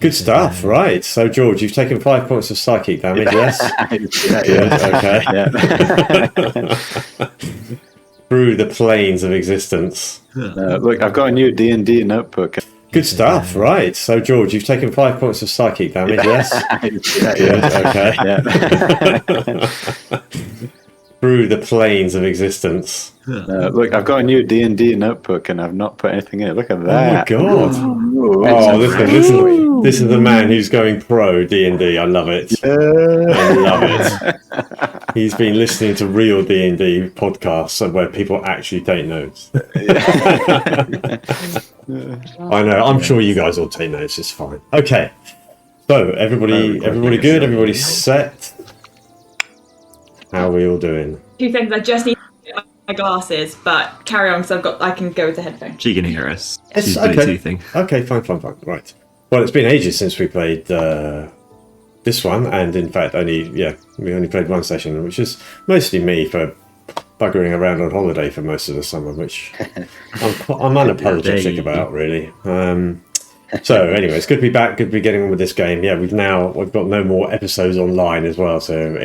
Good stuff, right. So, George, you've taken 5 points of psychic damage, yes? Okay. Through the planes of existence. Look, I've got a new D&D notebook. Good stuff, right. So, George, you've taken 5 points of psychic damage, yes? Okay. Through the planes of existence. Look, I've got a new D&D notebook and I've not put anything in it. Look at that. Oh, my God. This is the man who's going pro D&D. I love it. I love it. He's been listening to real D&D podcasts where people actually take notes. I know. I'm sure you guys all take notes. It's fine. Okay. So, everybody good? Everybody set? How are we all doing? 2 seconds. I just need to get my glasses, but carry on because I can go with the headphones. She can hear us. She's Okay. Bluetoothing. Okay, fine. Right. Well, it's been ages since we played this one, and in fact, we only played one session, which is mostly me for buggering around on holiday for most of the summer, which I'm unapologetic about, really. So anyway, it's good to be back. Good to be getting on with this game. Yeah, we've got no more episodes online as well, so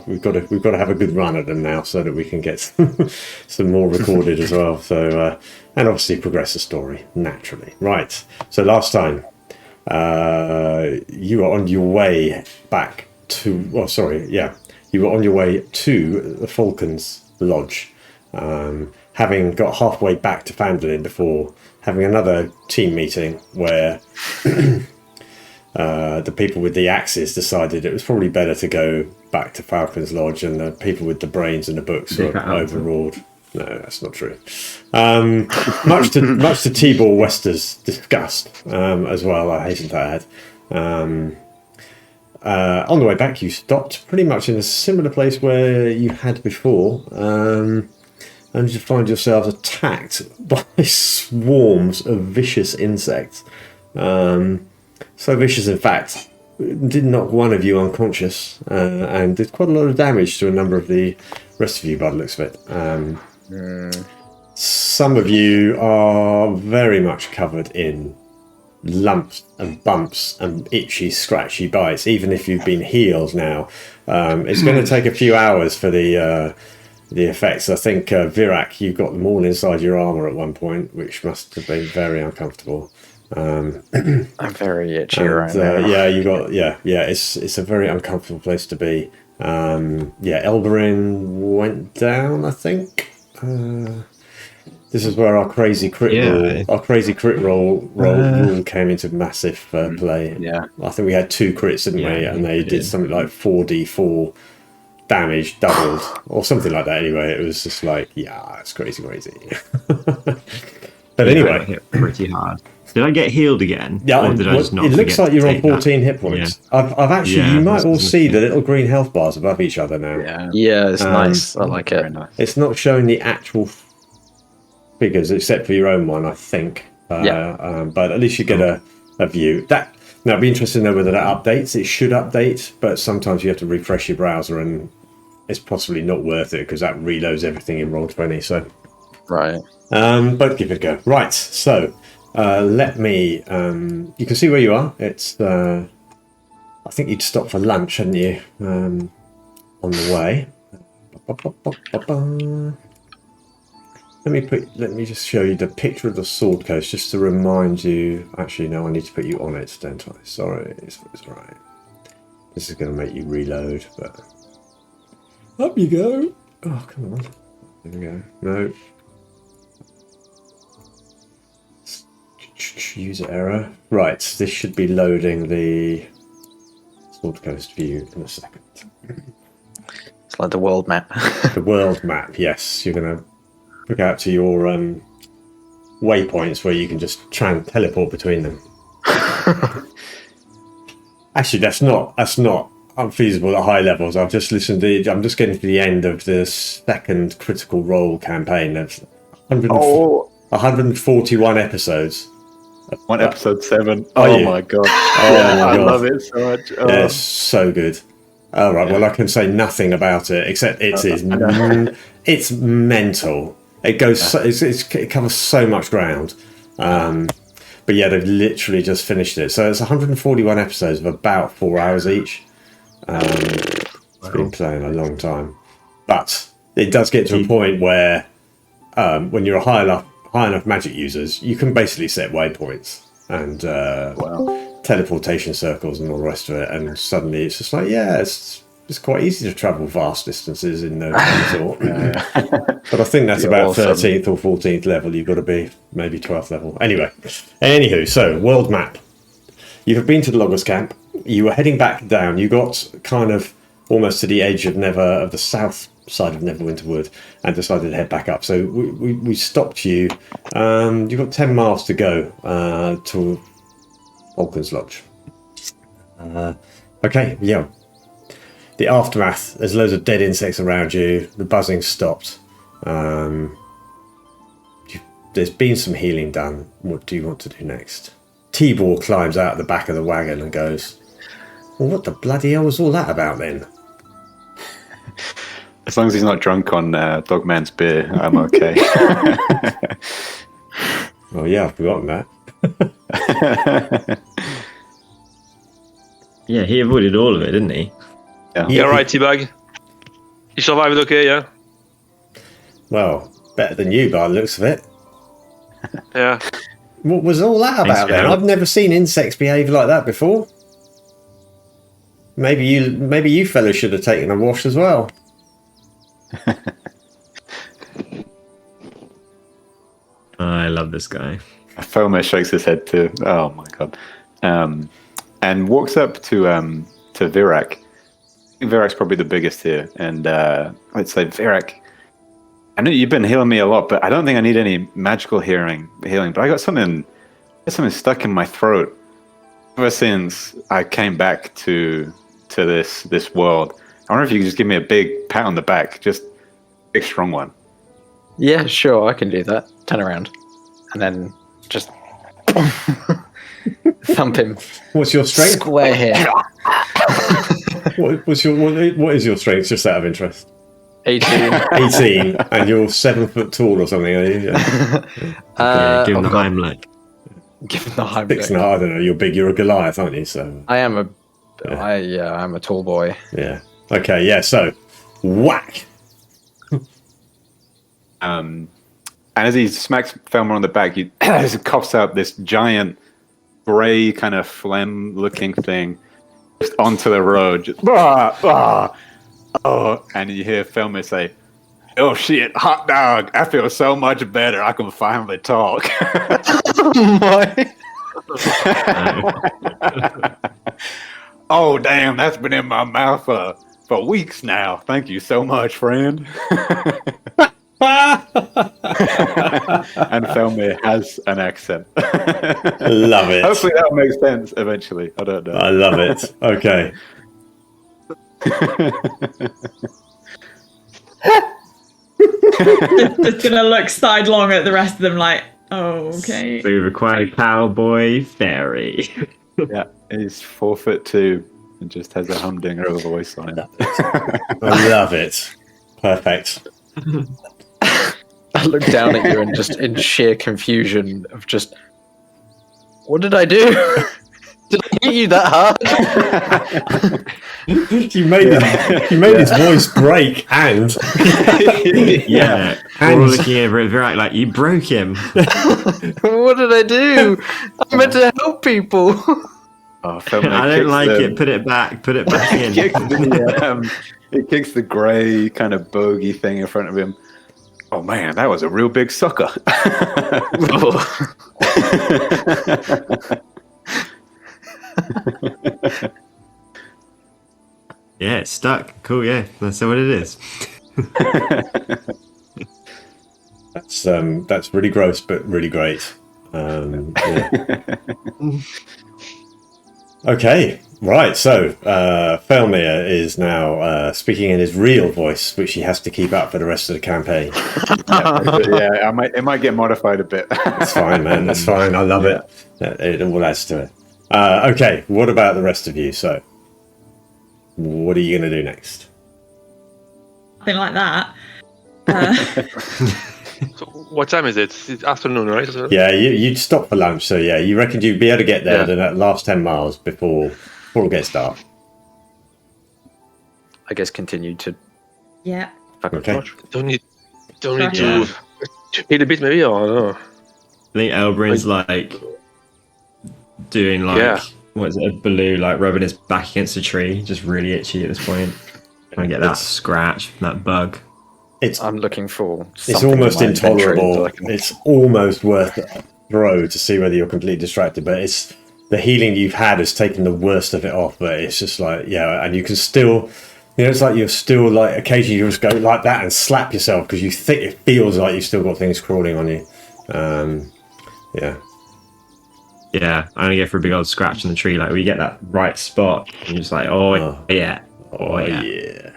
we've got to have a good run at them now, so that we can get some more recorded as well. So and obviously progress the story naturally. Right. So last time, you were on your way back to. Oh, sorry. Yeah, you were on your way to the Falcon's lodge, having got halfway back to Fandolin before having another team meeting where the people with the axes decided it was probably better to go back to Falcon's lodge, and the people with the brains and the books were overawed. No, that's not true. Much to T-Ball Wester's disgust as well, I hasten to add. On the way back, you stopped pretty much in a similar place where you had before, and you find yourselves attacked by swarms of vicious insects. So vicious, in fact, did knock one of you unconscious and did quite a lot of damage to a number of the rest of you by the looks of it. Some of you are very much covered in lumps and bumps and itchy, scratchy bites, even if you've been healed now. It's going to take a few hours for the effects. I think Virak, you got them all inside your armor at one point, which must have been very uncomfortable. I'm very itchy right now. It's a very uncomfortable place to be. Elberin went down, I think. This is where our crazy crit roll rule came into massive play. Yeah, I think we had 2 crits, didn't we? And they did something like 4d4 damage doubled or something like that. Anyway, it was just like, it's crazy. But anyway, I got hit pretty hard. Did I get healed again? Yeah, or did I just not it looks like you're on 14 that? hit points. Yeah. I've actually, you might all see the little green health bars above each other now. Yeah, it's nice. I like it. Nice. It's not showing the actual figures except for your own one, I think. But at least you get a view. Now, it'd be interesting to know whether that updates. It should update, but sometimes you have to refresh your browser, and it's possibly not worth it because that reloads everything in Roll20. So, right. But give it a go. Right. So, let me. You can see where you are. It's. I think you'd stop for lunch, hadn't you? On the way. Let me just show you the picture of the sword coast, just to remind you. Actually, no, I need to put you on it, don't I? Sorry, it's right. This is going to make you reload, but up you go. Oh, come on. There we go. No. User error. Right, this should be loading the sword coast view in a second. It's like the world map. The world map, yes. You're going to pick out to your waypoints where you can just try and teleport between them. Actually, that's not unfeasible at high levels. I'm just getting to the end of the second Critical Role campaign. That's 141 episodes. On episode 7. Oh my god. I love it so much. Oh. Yeah, it's so good. All right, well, I can say nothing about it except it's mental. It goes. It covers so much ground. But yeah, they've literally just finished it. So it's 141 episodes of about 4 hours each. It's been playing a long time. But it does get to a point where when you're a high enough magic users, you can basically set waypoints and teleportation circles and all the rest of it. And suddenly it's just like, it's quite easy to travel vast distances in the resort. But I think that's about 13th or 14th level. You've got to be maybe 12th level. Anywho, so world map. You have been to the loggers camp. You were heading back down. You got kind of almost to the edge of the south side of Neverwinter Wood and decided to head back up. So we stopped you. You've got 10 miles to go to Falcon's Lodge. Okay, yeah. The aftermath, there's loads of dead insects around you. The buzzing stopped. There's been some healing done. What do you want to do next? Tibor climbs out the back of the wagon and goes, well, what the bloody hell was all that about then? As long as he's not drunk on Dogman's beer, I'm okay. Oh yeah, I've forgotten that. Yeah, he avoided all of it, didn't he? Yeah, right, Teabag. You survived okay, yeah? Well, better than you by the looks of it. Yeah. What was all that about then? I've never seen insects behave like that before. Maybe you fellas should have taken a wash as well. I love this guy. Felmer shakes his head too. Oh my god. And walks up to Virak. I think Virak's probably the biggest here. And I'd say, Virak, I know you've been healing me a lot, but I don't think I need any magical healing. But I got something stuck in my throat ever since I came back to this world. I wonder if you could just give me a big pat on the back, just a big strong one. Yeah, sure, I can do that. Turn around, and then just thump him. What's your strength? Square here. What is your strength? Just out of interest. 18. 18, and you're 7 foot tall or something, are you? Yeah, give him the Heimlich. Give him the Heimlich. 6 and I don't know. You're big. You're a Goliath, aren't you? So I am I'm a tall boy. yeah. Okay. Yeah. So whack. And as he smacks Felmer on the back, he coughs out this giant grey kind of phlegm-looking thing just onto the road. Just, and you hear Felmer say, "Oh shit, hot dog! I feel so much better. I can finally talk." Oh damn, that's been in my mouth for weeks now. Thank you so much, friend. And Felmer has an accent. Love it. Hopefully that makes sense eventually. I don't know. I love it. Okay. Just gonna look sidelong at the rest of them like, oh, okay. So we require a cowboy fairy. Yeah, he's 4'2" and just has a humdinger voice on him. I love it. Perfect. I look down at you and just in sheer confusion of just, what did I do? Did I hit you that hard? you made his voice break and Yeah, and we're all looking over at Virak like, you broke him. What did I do? I meant to help people. Oh, Felmer I don't kicks like the- it. Put it back in. He kicks the grey kind of bogey thing in front of him. Oh man, that was a real big sucker. Yeah, it's stuck. Cool, yeah. That's what it is. that's really gross, but really great. Yeah. Okay, right. So Felmir is now speaking in his real voice, which he has to keep up for the rest of the campaign. Yeah, it might get modified a bit. That's fine, man. That's fine. I love it. It all adds to it. Okay, what about the rest of you? So, what are you going to do next? Nothing like that. So what time is it? It's afternoon, right? Yeah, you'd stop for lunch, so yeah, you reckoned you'd be able to get there Yeah. the last 10 miles before it gets dark. I guess continue to Yeah. Falcon Okay. Lodge. Don't need Yeah. to hit a bit maybe or no? I think Elbrin's like doing like Yeah. what is it, a baloo, like rubbing his back against a tree, just really itchy at this point. Trying to get that It's- scratch, that bug. It's I'm looking for. it's something almost in my inventory intolerable. that I can- It's almost worth a throw to see whether you're completely distracted, but it's the healing you've had has taken the worst of it off, but it's just like, yeah, and you can still, it's like you're still like, occasionally you just go like that and slap yourself because you think it feels like you've still got things crawling on you. Yeah. Yeah, I'm gonna go for a big old scratch in the tree. Like we get that right spot, and you're just like, oh yeah, oh yeah. Yeah.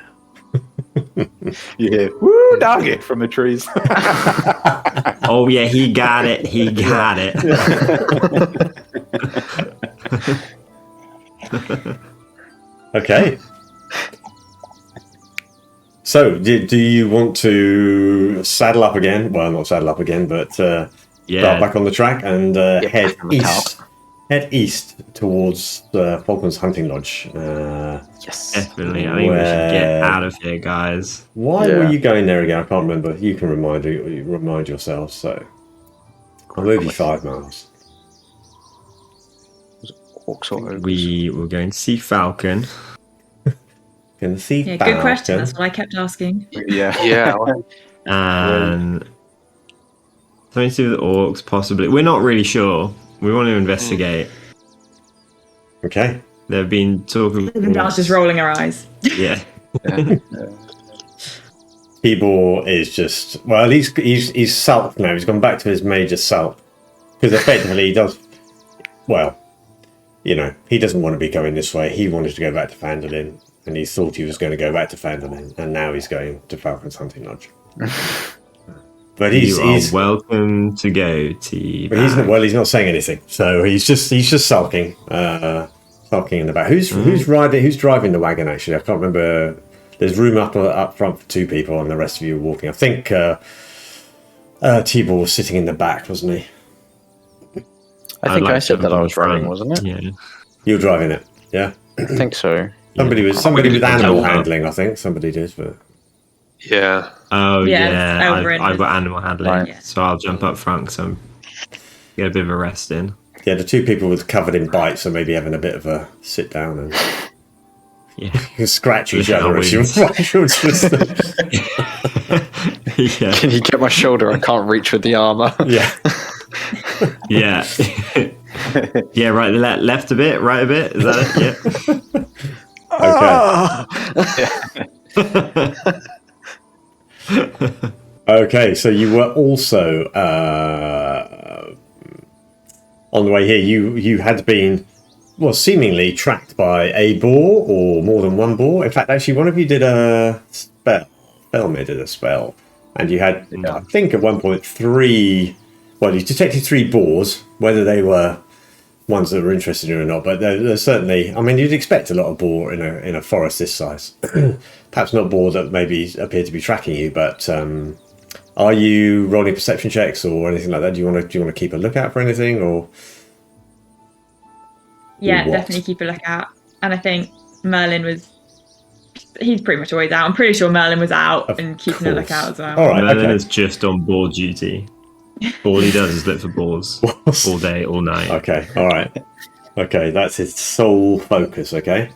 You hear woo doggy from the trees. Oh yeah, he got it. He got it. Okay. So, do you want to saddle up again? Well, not saddle up again, but start Yeah, back on the track and head back on the east. Head east towards Falcon's hunting lodge. Yes. definitely. I think we should get out of here, guys. Why Yeah. were you going there again? I can't remember. You can remind yourself. So, I'll move you 5 miles. Orcs or ogres? We were going to see Falcon. Can see. Yeah, good question. Falcon. That's what I kept asking. Yeah. Yeah. And something to do with the orcs, possibly. We're not really sure. We want to investigate. Okay. They've been talking. Dar's just rolling her eyes. Yeah. Tibor is just he's sulked now. He's gone back to his major sulk because effectively he does. Well, he doesn't want to be going this way. He wanted to go back to Phandalin, and he thought he was going to go back to Phandalin, and now he's going to Falcon's hunting lodge. But he's welcome to go to. but he's not saying anything. So he's just sulking, sulking in the back. Who's driving the wagon? Actually, I can't remember. There's room up front for 2 people, and the rest of you are walking. I think Tibor was sitting in the back, wasn't he? I think I'd like I said to that I jump was in driving, front. wasn't it? Yeah. You were driving it, yeah. I think so. Somebody with can animal tell that. handling, I think. Somebody did, but Yeah. Oh Yeah, yeah, over in I've got his- animal handling, Right. so I'll jump up front because I'm get a bit of a rest in. yeah, the 2 people was covered in bites, so maybe having a bit of a sit down and Yeah. you can scratch each Lick our other as you wounds. Yeah. Can you get my shoulder? I can't reach with the armor. Yeah. Yeah. Yeah, right, left a bit, right a bit. Is that it? Okay. Okay, so you were also on the way here. You had been, well, seemingly tracked by a boar or more than one boar. In fact, actually, one of you did a spell. Spellmare did a spell, and you had, I think, at one point 3. Well, you detected 3 boars, whether they were ones that were interested in you or not. But there's certainly, I mean, you'd expect a lot of boar in a forest this size. Perhaps not boar that maybe appear to be tracking you, but are you rolling perception checks or anything like that? Do you want to keep a lookout for anything, or? Yeah, What? definitely keep a lookout. And I think Merlin he's pretty much always out. I'm pretty sure Merlin was out Of and keeping a course. lookout as well. All right. Merlin Okay. is just on board duty. All he does is look for boars all day, all night. Okay. All right. Okay, that's his sole focus. Okay.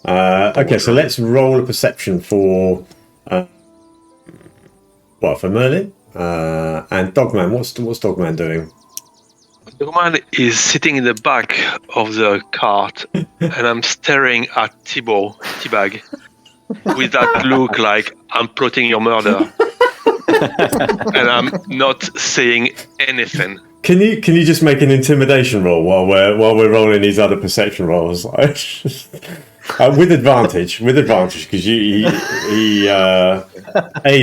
Okay, so let's roll a perception for Merlin and Dogman. What's Dogman doing? The woman is sitting in the back of the cart, and I'm staring at T-Bag, with that look like I'm plotting your murder, and I'm not saying anything. Can you just make an intimidation roll while we're rolling these other perception rolls? With advantage, because he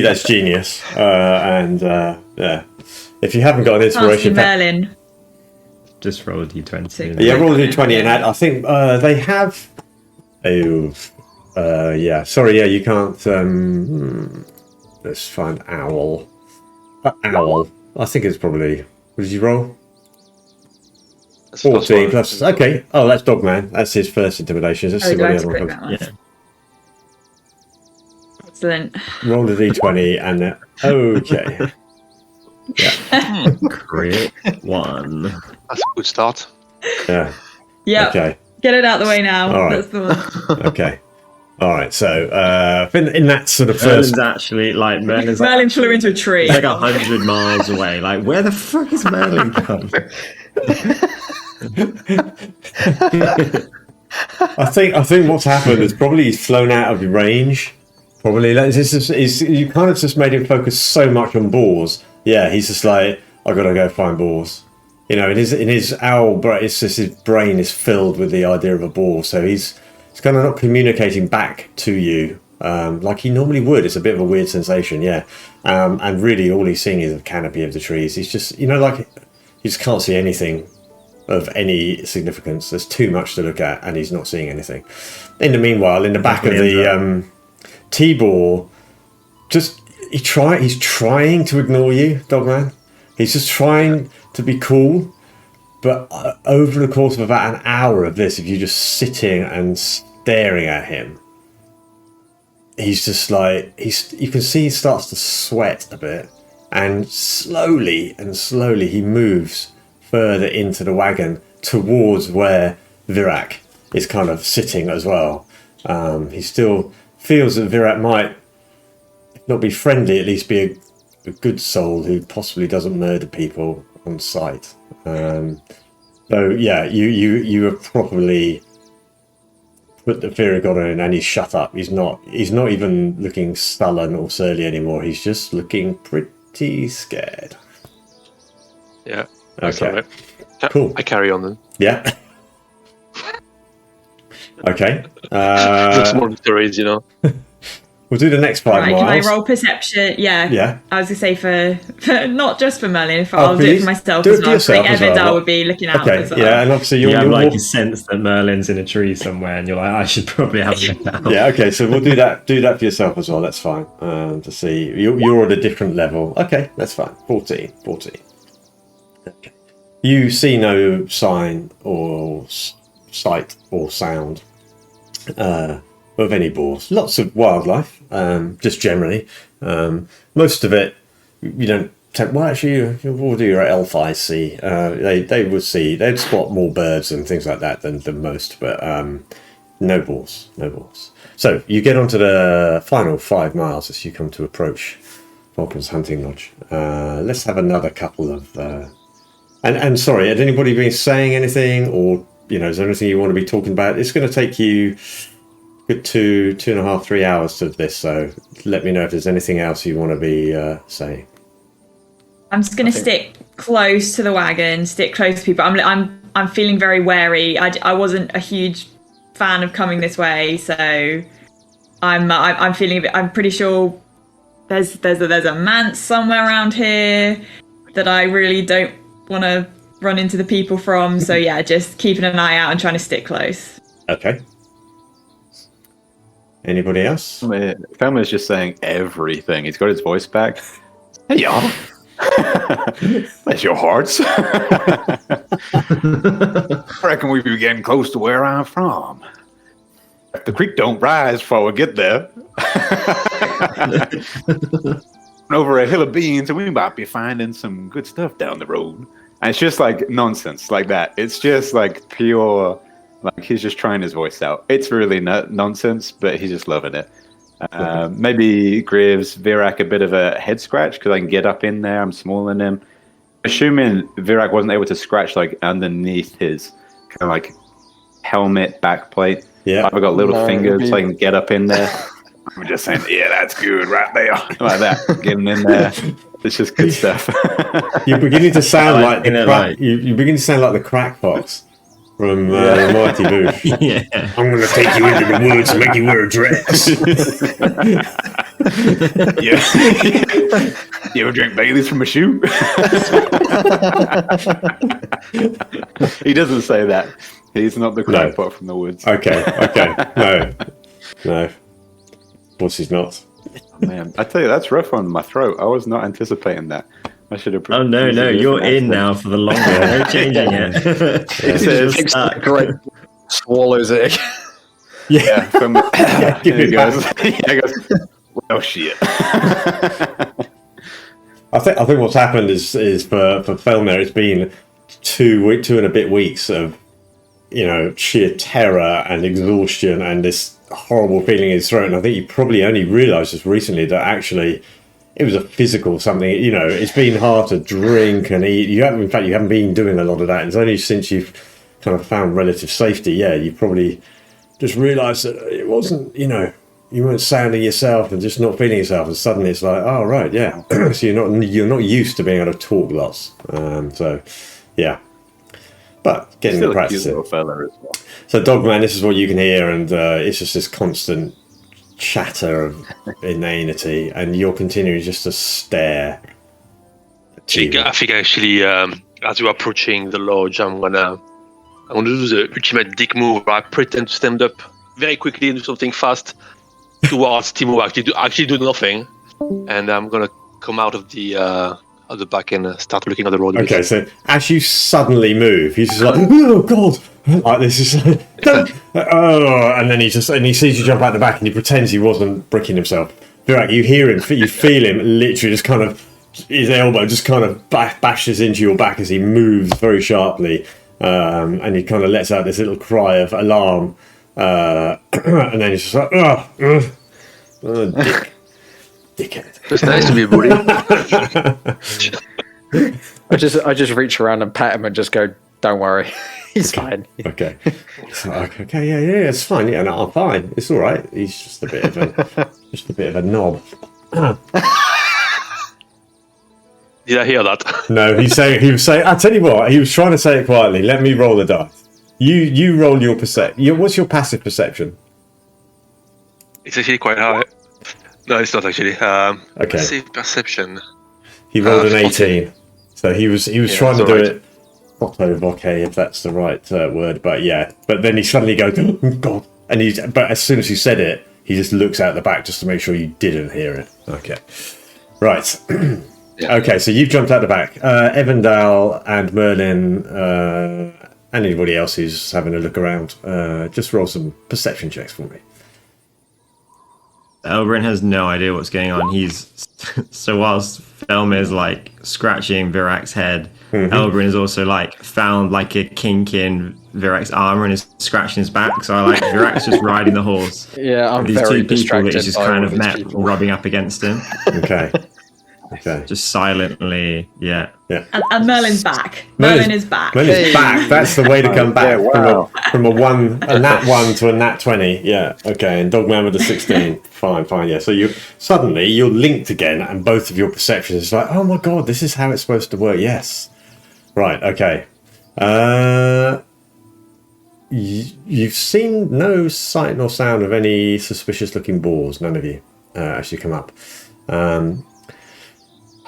that's genius, and yeah, if you haven't got an Can't see inspiration, Merlin. Just roll a d20. yeah, roll a d20 and add. I think they have. Yeah. Sorry, yeah, you can't. Let's find owl. owl. I think it's probably. What did you roll? That's the first 14 one. plus. Okay. Oh, that's Dogman. That's his first intimidation. Let's see do what I the other have to one click comes. that one? Excellent. Roll a d20 and okay. Crit 1. That's a good start. Yeah. Yep. Okay. Get it out the way now. All right. That's the one. Okay. All right. So in that sort of first. Merlin's actually like Merlin's like, Merlin flew into a tree. he's like 100 miles away. Like, where the fuck is Merlin gone? I think what's happened is probably he's flown out of your range. Probably you kind of just made him focus so much on boars. Yeah, he's just like, I gotta go find boars. You know, in his owl, but it's just his brain is filled with the idea of a boar. So he's kind of not communicating back to you like he normally would. It's a bit of a weird sensation, yeah. And really, all he's seeing is the canopy of the trees. He's just, like he just can't see anything of any significance. There's too much to look at, and he's not seeing anything. In the meanwhile, in the back of the T-Ball, he's trying to ignore you, Dogman. He's just trying to be cool, but over the course of about an hour of this, if you're just sitting and staring at him, he's just like you can see he starts to sweat a bit, and slowly he moves further into the wagon towards where Virak is kind of sitting as well. He still feels that Virak might, if not be friendly, at least be a good soul who possibly doesn't murder people on sight. So yeah, you have properly put the fear of God on him, and he's shut up. He's not even looking sullen or surly anymore. He's just looking pretty scared. Yeah. That's Okay. all right. Cool. I carry on then. Yeah. Okay. Just more victories, We'll do the next 5 Right, miles. can I roll perception? Yeah. Yeah. I was going to say for not just for Merlin, Oh, I'll do it please. for myself Do it as for well. I yourself think as well. Evandar would be looking out Okay. as well. Yeah, and obviously You have you're like a sense that Merlin's in a tree somewhere, and you're like, I should probably have a look now. yeah. Okay. So we'll do that. Do that for yourself as well. That's fine. To see you're at a different level. Okay, that's fine. 14. Okay. You see no sign or sight or sound of any boars. Lots of wildlife, just generally. Most of it, you don't. Well, actually, what do your elf eyes see? They'd spot more birds and things like that than most, but no boars. So you get onto the final 5 miles as you come to approach Falcon's hunting lodge. Let's have another couple of. And sorry, had anybody been saying anything, or is there anything you want to be talking about? It's going to take you a good 2.5, 3 hours of this. So let me know if there's anything else you want to be saying. I'm just going to stick close to the wagon, stick close to people. I'm feeling very wary. I wasn't a huge fan of coming this way, so I'm feeling a bit. I'm pretty sure there's a manse somewhere around here that I really don't want to run into the people from. So yeah, just keeping an eye out and trying to stick close. Okay. Anybody else? Felmer's just saying everything. He's got his voice back. Hey, y'all. Bless your hearts. I reckon we be getting close to where I'm from. If the creek don't rise before we get there. Over a hill of beans, and we might be finding some good stuff down the road. And it's just like nonsense like that. It's just like pure, like he's just trying his voice out. It's really nonsense, but he's just loving it. Maybe Graves Virak a bit of a head scratch because I can get up in there. I'm smaller than him. Assuming Virak wasn't able to scratch like underneath his kind of like helmet backplate. Yeah. I've got little fingers so I can get up in there. I'm just saying, yeah, that's good right there. Like that. Getting in there. It's just good stuff. You're beginning to sound like the crack. You're beginning to sound like the crackpots from Mighty Boosh. Yeah. I'm going to take you into the woods and make you wear a dress. Yeah. You ever drink Bailey's from a shoe? He doesn't say that. He's not the crackpot from the woods. Okay. No. Of course he's not. Man, I tell you, that's rough on my throat. I was not anticipating that. I should have. Oh no, you're in now for the longer. No changing it. It's a great swallows it. Yeah, from give he it goes. back. Yeah, he goes. Well, shit. I think what's happened is for Felmer, it's been 2 and a bit weeks of, sheer terror and exhaustion and this horrible feeling in his throat. And I think he probably only realised just recently that actually it was a physical something. It's been hard to drink and eat. You haven't been doing a lot of that. And it's only since you've kind of found relative safety, you probably just realised that it wasn't, you weren't sounding yourself and just not feeling yourself. And suddenly it's like, oh right, yeah. So you're not used to being able to talk lots. So yeah. But getting Still the practice a in. cute little fella as well. So Dogman, this is what you can hear, and it's just this constant chatter of inanity, and you're continuing just to stare. I think actually, as we're approaching the lodge, I'm gonna do the ultimate dick move. Where I pretend to stand up very quickly and do something fast towards Timo. Actually do nothing, and I'm gonna come out of the back and start looking at the road. Okay, so as you suddenly move, he's just like, oh god, like this is like, and then he sees you jump out the back, and he pretends he wasn't bricking himself. You hear him, you feel him literally just kind of, his elbow just kind of bashes into your back as he moves very sharply, and he kind of lets out this little cry of alarm, and then he's just like, dickhead. It's nice to be a bully. I just reach around and pat him and just go, "Don't worry, he's fine." Okay. Okay. Yeah. It's fine. Yeah. No, I'm fine. It's all right. He's just a bit of a knob. Did I hear that? No, he was saying. I tell you what. He was trying to say it quietly. Let me roll the dice. You roll your perception. What's your passive perception? It's actually quite high. No, it's not actually. Okay. Passive perception. He rolled an 18, so he was trying to do it. Okay, if that's the right word, but yeah. But then he suddenly goes, "Oh God!" And but as soon as he said it, he just looks out the back just to make sure you didn't hear it. Okay, right. Yeah. Okay, so you've jumped out the back. Evandale and Merlin, and anybody else who's having a look around, just roll some perception checks for me. Elbrin has no idea what's going on. So whilst Felmer is like scratching Virak's head, Elbrin is also like found like a kink in Virak's armor and is scratching his back. So Virak's just riding the horse. Yeah, I'm these very two people that he's just by kind all of these met people. rubbing up against him. Okay. Okay. Just silently, yeah. And Merlin's back. Merlin is back. Merlin's back. That's the way to come back wow. from a nat 1 to a nat 20. Yeah. Okay. And Dogman with a 16. Fine. Yeah. So you're linked again, and both of your perceptions is like, oh my god, this is how it's supposed to work. Yes. Right. Okay. You've seen no sight nor sound of any suspicious-looking boars. None of you as you come up.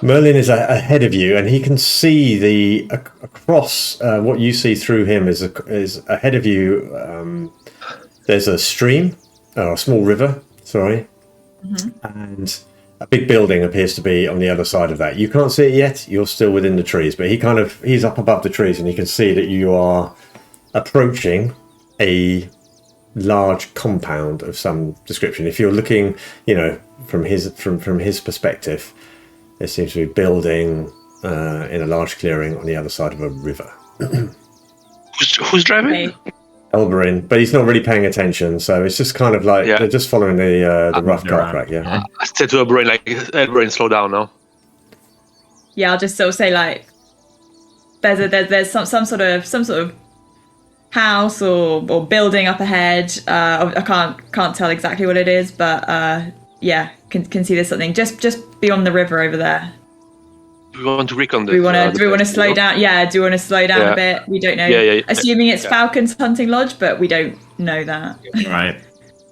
Merlin is ahead of you, and he can see across what you see through him is ahead of you. There's a stream, or a small river, sorry, and a big building appears to be on the other side of that. You can't see it yet; you're still within the trees, but he's up above the trees, and he can see that you are approaching a large compound of some description. If you're looking, from his perspective. There seems to be a building in a large clearing on the other side of a river. Who's driving? Elberin, but he's not really paying attention, so it's just kind of like they're just following the rough car track. Yeah. I said to Elbrain, Elbrain, slow down now. Yeah, I'll just sort of say like, there's some sort of house or building up ahead. I can't tell exactly what it is, but yeah, can see there's something just beyond the river over there. Do we want to recon Do we want to slow down? Yeah, do we want to slow down a bit? We don't know. Yeah. Assuming it's Falcon's hunting lodge, but we don't know that. Right.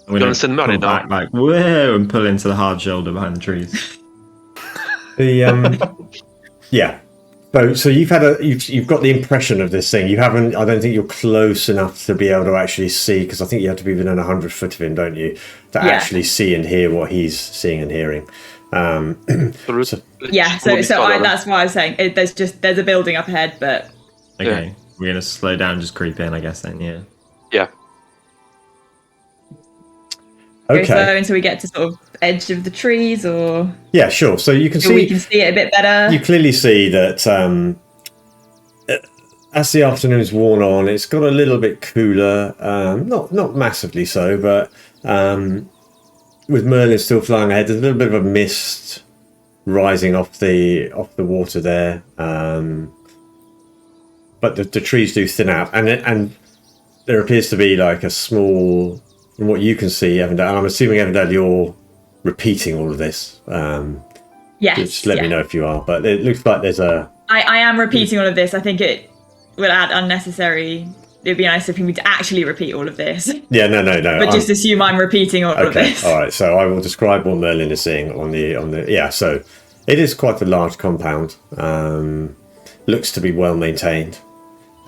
I'm Don't send Merlin pull now. back, like whoa, and pull into the hard shoulder behind the trees. Yeah. So you've got the impression of this thing. You haven't. I don't think you're close enough to be able to actually see, because I think you have to be within 100 foot of him, don't you, to actually see and hear what he's seeing and hearing. So that's why I was saying there's a building up ahead, but okay, we're gonna slow down, just creep in, I guess. Then Yeah. Go slow until we get to sort of edge of the trees, or yeah, sure. So you can see we can see it a bit better. You clearly see that as the afternoon's worn on, it's got a little bit cooler. Not massively so, but with Merlin still flying ahead, there's a little bit of a mist rising off the water there. But the trees do thin out, and there appears to be like a small. From what you can see, Evandale, and I'm assuming, Evandale, you're repeating all of this. Yes. Just let me know if you are. But it looks like there's a... I am repeating all of this. I think it will add unnecessary... It would be nice for me to actually repeat all of this. Yeah, no. But just assume I'm repeating all of this. All right. So I will describe what Merlin is seeing on the... Yeah, so it is quite a large compound. Looks to be well maintained.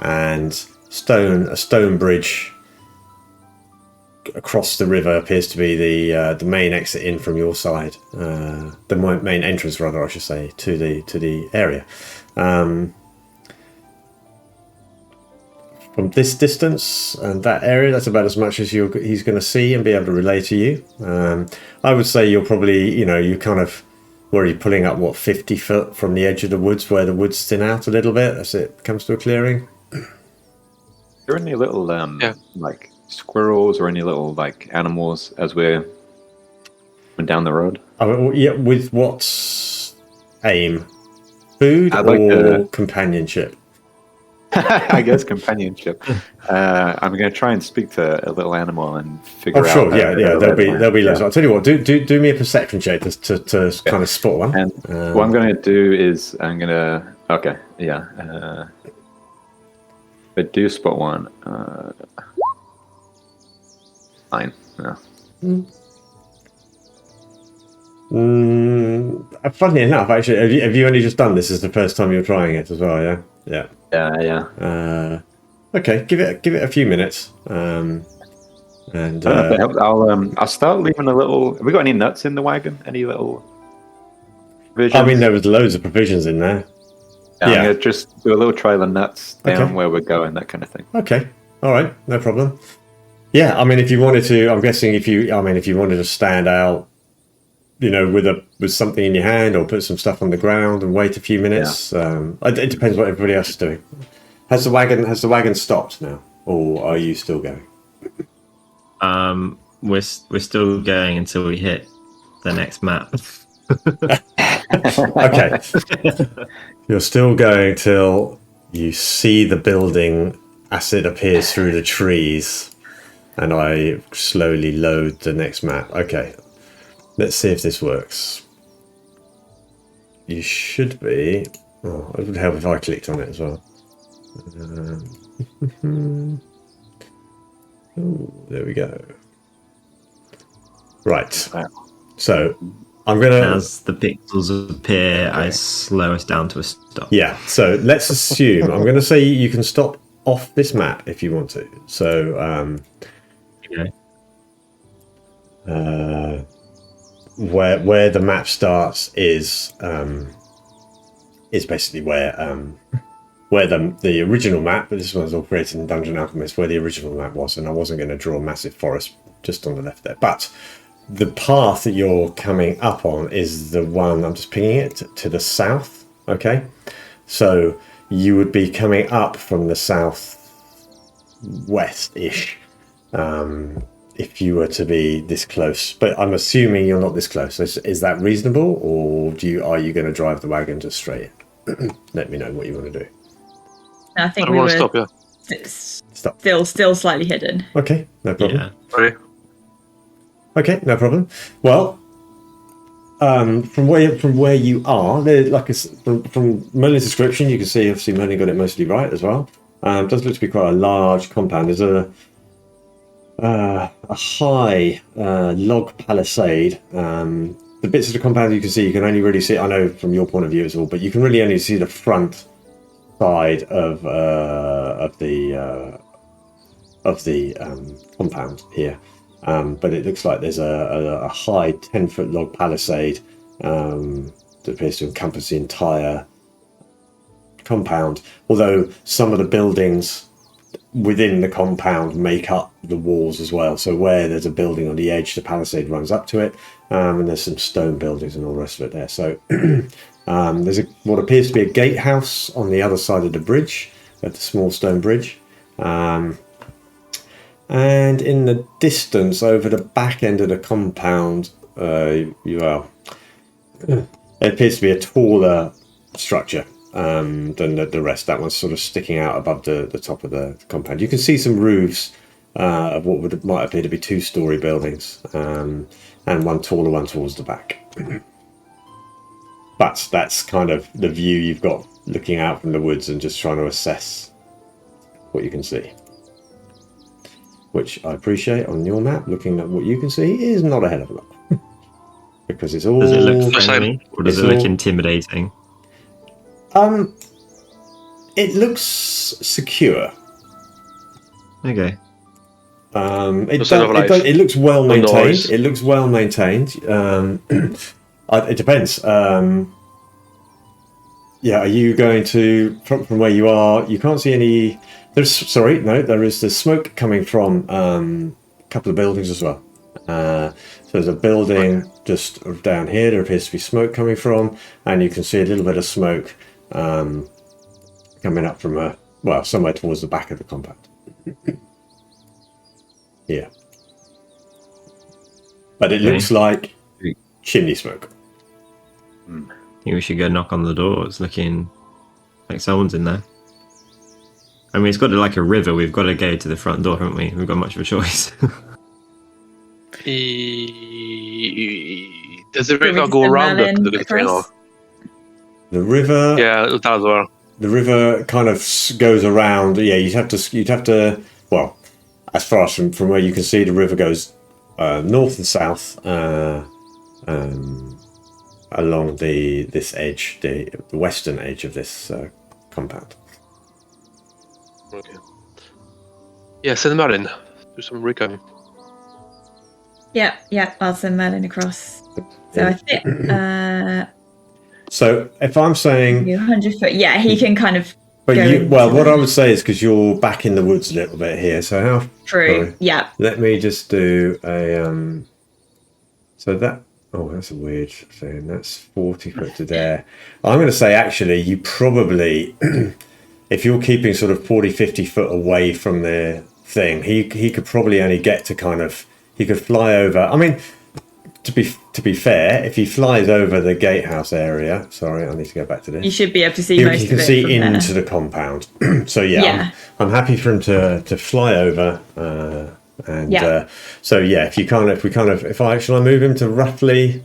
And a stone bridge across the river appears to be the main exit in from your side, the main entrance, rather, I should say, to the area. From this distance and that area, that's about as much as he's going to see and be able to relay to you. I would say you're probably, you kind of, where are you pulling up, 50 foot from the edge of the woods, where the woods thin out a little bit as it comes to a clearing. Are there any little like squirrels or any little like animals as we're down the road? Yeah, with what aim? Food or companionship? I guess companionship. I'm going to try and speak to a little animal and figure out. Oh, sure, yeah. There'll be loads. I'll tell you what. Do me a perception check to kind of spot one. And what I'm going to do is I'm going to. Okay, yeah. I do spot one. Fine. Yeah. Funny enough, actually, have you only just done this? Is the first time you're trying it as well? Yeah. Yeah. Okay, give it a few minutes. And I'll start leaving a little. Have we got any nuts in the wagon? Any little provisions? I mean, there was loads of provisions in there. I'm going to just do a little trail of nuts down where we're going, that kind of thing. Okay. All right. No problem. Yeah. I mean, if you wanted to, I'm guessing if you wanted to stand out, with something in your hand or put some stuff on the ground and wait a few minutes. It depends what everybody else is doing. Has the wagon stopped now, or are you still going? We're still going until we hit the next map. Okay. You're still going till you see the building as it appears through the trees, and I slowly load the next map. Okay. Let's see if this works. You should be... Oh, it would help if I clicked on it as well. Ooh, there we go. Right. So, I'm going to... As the pixels appear, I slow us down to a stop. Yeah, so let's assume... I'm going to say you can stop off this map if you want to. So, Okay. Where the map starts is basically where the original map, but this one's all created in Dungeon Alchemist, where the original map was, and I wasn't going to draw a massive forest just on the left there. But the path that you're coming up on is the one, I'm just pinging it to the south, okay? So you would be coming up from the southwest-ish, if you were to be this close, but I'm assuming you're not this close. Is that reasonable, or are you going to drive the wagon just straight in? Let me know what you want to do. I think I we want were to stop. Stop. Still slightly hidden. Okay, no problem. Yeah. Ready? Okay, no problem. Well, from where you are, from Merlin's description, you can see obviously Merlin got it mostly right as well. It does look to be quite a large compound. There's a high log palisade the bits of the compound you can see, you can only really see. I know from your point of view it's all, but you can really only see the front side of the compound here. But it looks like there's a high 10-foot log palisade that appears to encompass the entire compound. Although some of the buildings within the compound make up the walls as well. So where there's a building on the edge, the palisade runs up to it, and there's some stone buildings and all the rest of it there. So there's what appears to be a gatehouse on the other side of the bridge, at the small stone bridge. And in the distance, over the back end of the compound, it appears to be a taller structure than the rest. That one's sort of sticking out above the top of the compound. You can see some roofs of what might appear to be 2-story buildings, and one taller one towards the back. But that's kind of the view you've got looking out from the woods and just trying to assess what you can see. Which I appreciate on your map, looking at what you can see is not a hell of a lot. Because it's all... Does it look friendly, or does it look intimidating? It looks secure. Okay. It looks well maintained. It looks well maintained. It depends. Yeah, are you going to from where you are? You can't see any. There is the smoke coming from a couple of buildings as well. So there's a building just down here. There appears to be smoke coming from, and you can see a little bit of smoke coming up from somewhere towards the back of the compound. Yeah, but it looks like chimney smoke. I think we should go knock on the door. It's looking like someone's in there. I mean, it's got like a river. We've got to go to the front door, haven't we? We've got much of a choice. Does the river go around the train? The river. Yeah, it does well. The river kind of goes around. Yeah, you'd have to. Well, as far as from where you can see, the river goes north and south along this edge, the western edge of this compound. Okay. Yeah, send Merlin. Do some recon. Yeah, I'll send Merlin across. So I think. So if I'm saying 100 foot, yeah, he can kind of. But what I would say is because you're back in the woods a little bit here. So how? True. Sorry, yeah. Let me just do a. So that. Oh, that's a weird thing. That's 40 foot to there. I'm going to say actually, you probably, if you're keeping sort of 40, 50 foot away from the thing, he could probably only get to he could fly over. I mean, to be fair, if he flies over the gatehouse area, sorry, I need to go back to this. You should be able to see most of it. You can see into the compound. So yeah. I'm happy for him to fly over. So yeah, if I move him to roughly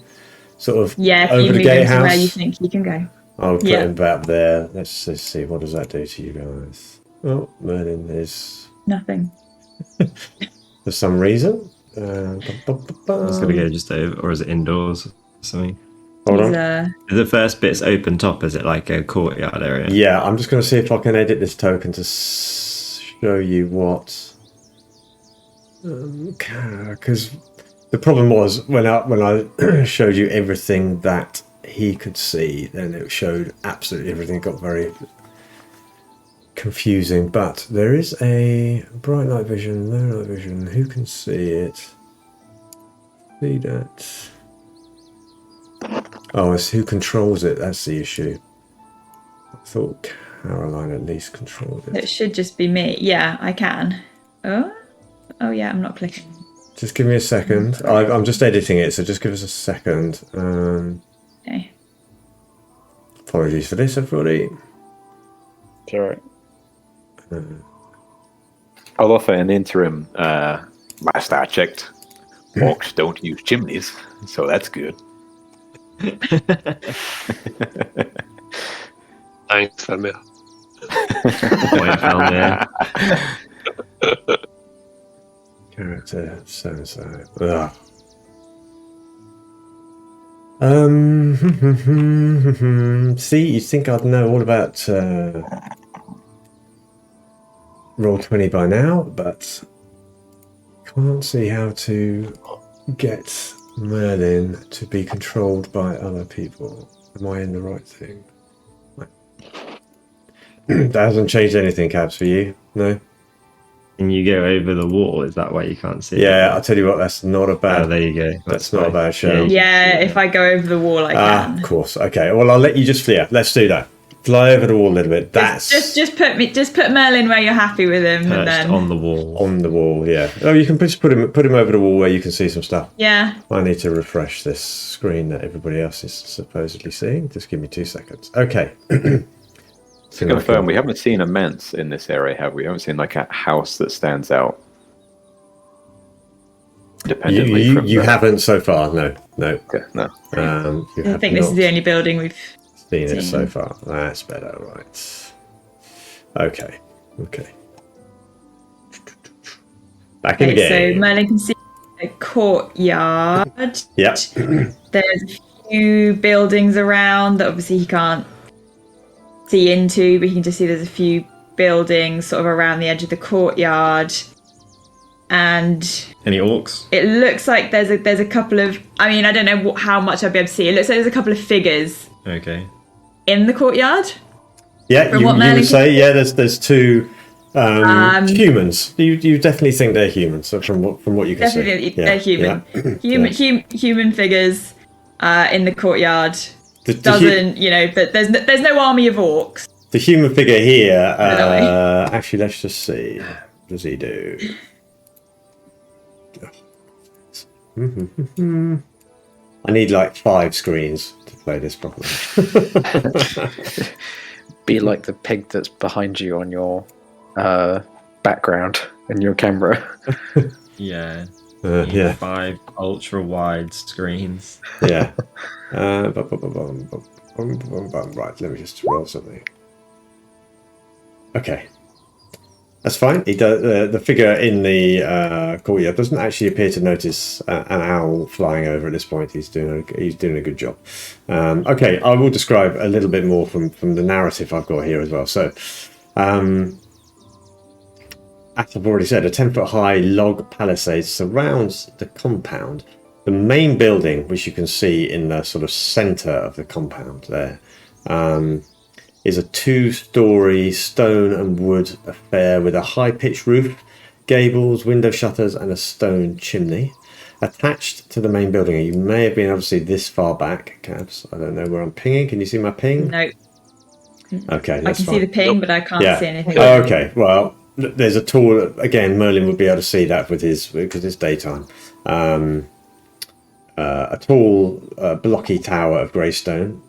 sort of over the gatehouse, where you think he can go. I'll put him back there. Let's see, what does that do to you guys? Oh, Merlin is nothing for some reason. It's gonna go just over, or is it indoors or something? Hold on. The first bit's open top. Is it like a courtyard area? Yeah, I'm just going to see if I can edit this token to show you what. Because the problem was when I showed you everything that he could see, then it showed absolutely everything. It got very confusing. But there is a bright night vision, low night vision. Who can see it? See that? Oh, it's who controls it. That's the issue. I thought Caroline at least controlled it. It should just be me. Yeah, I can. Oh yeah, I'm not clicking. Just give me a second. I'm just editing it, so just give us a second. Okay. Apologies for this, everybody. It's all right. I'll offer an interim. Last I checked, orcs don't use chimneys, so that's good. Thanks, Felmir. Character so. See, you'd think I'd know all about Roll20 by now, but can't see how to get Merlin to be controlled by other people. Am I in the right thing? That hasn't changed anything, Cabs, for you? No? And you go over the wall, is that why you can't see? Yeah, I'll tell you what, that's not a bad... Oh, there you go. That's not a bad show. Yeah, if I go over the wall, I can. Of course. Okay, well, I'll let you just fly. Let's do that. Fly over the wall a little bit. That's... Just put Merlin where you're happy with him. And then... on the wall. On the wall, yeah. Oh, you can just put him over the wall where you can see some stuff. Yeah. I need to refresh this screen that everybody else is supposedly seeing. Just give me 2 seconds. Okay. To confirm, we haven't seen a manse in this area, have we? We haven't seen like a house that stands out independently. You haven't so far, no. Okay, no. I think this is the only building we've seen it so far. That's better, right? Okay. Back in the game. So Merlin can see a courtyard. Yep. There's a few buildings around that obviously he can't see into, but you can just see there's a few buildings sort of around the edge of the courtyard. And any orcs? It looks like there's a couple of, I mean, I don't know how much I'll be able to see. It looks like there's a couple of figures. Okay. In the courtyard. Yeah, you would say, yeah, there's two humans. You definitely think they're humans, so from what you can see. Definitely, they're human. Human figures in the courtyard. But there's no army of orcs. The human figure here, actually, let's just see. What does he do? I need like 5 screens to play this properly. Be like the pig that's behind you on your background in your camera. Yeah. 5 ultra wide screens. Yeah. Right, let me just roll something. Okay. That's fine. He does, the figure in the courtyard doesn't actually appear to notice an owl flying over at this point. He's doing a good job. Okay, I will describe a little bit more from the narrative I've got here as well. So, as I've already said, a 10-foot high log palisade surrounds the compound. The main building, which you can see in the sort of centre of the compound there, is a 2-story stone and wood affair with a high-pitched roof, gables, window shutters, and a stone chimney. Attached to the main building, you may have been able to see this far back, Cabs. I don't know where I'm pinging. Can you see my ping? No. Okay, I can see the ping, but I can't see anything. Okay, well, there's a tall. Again, Merlin would be able to see that because it's daytime. A tall, blocky tower of grey stone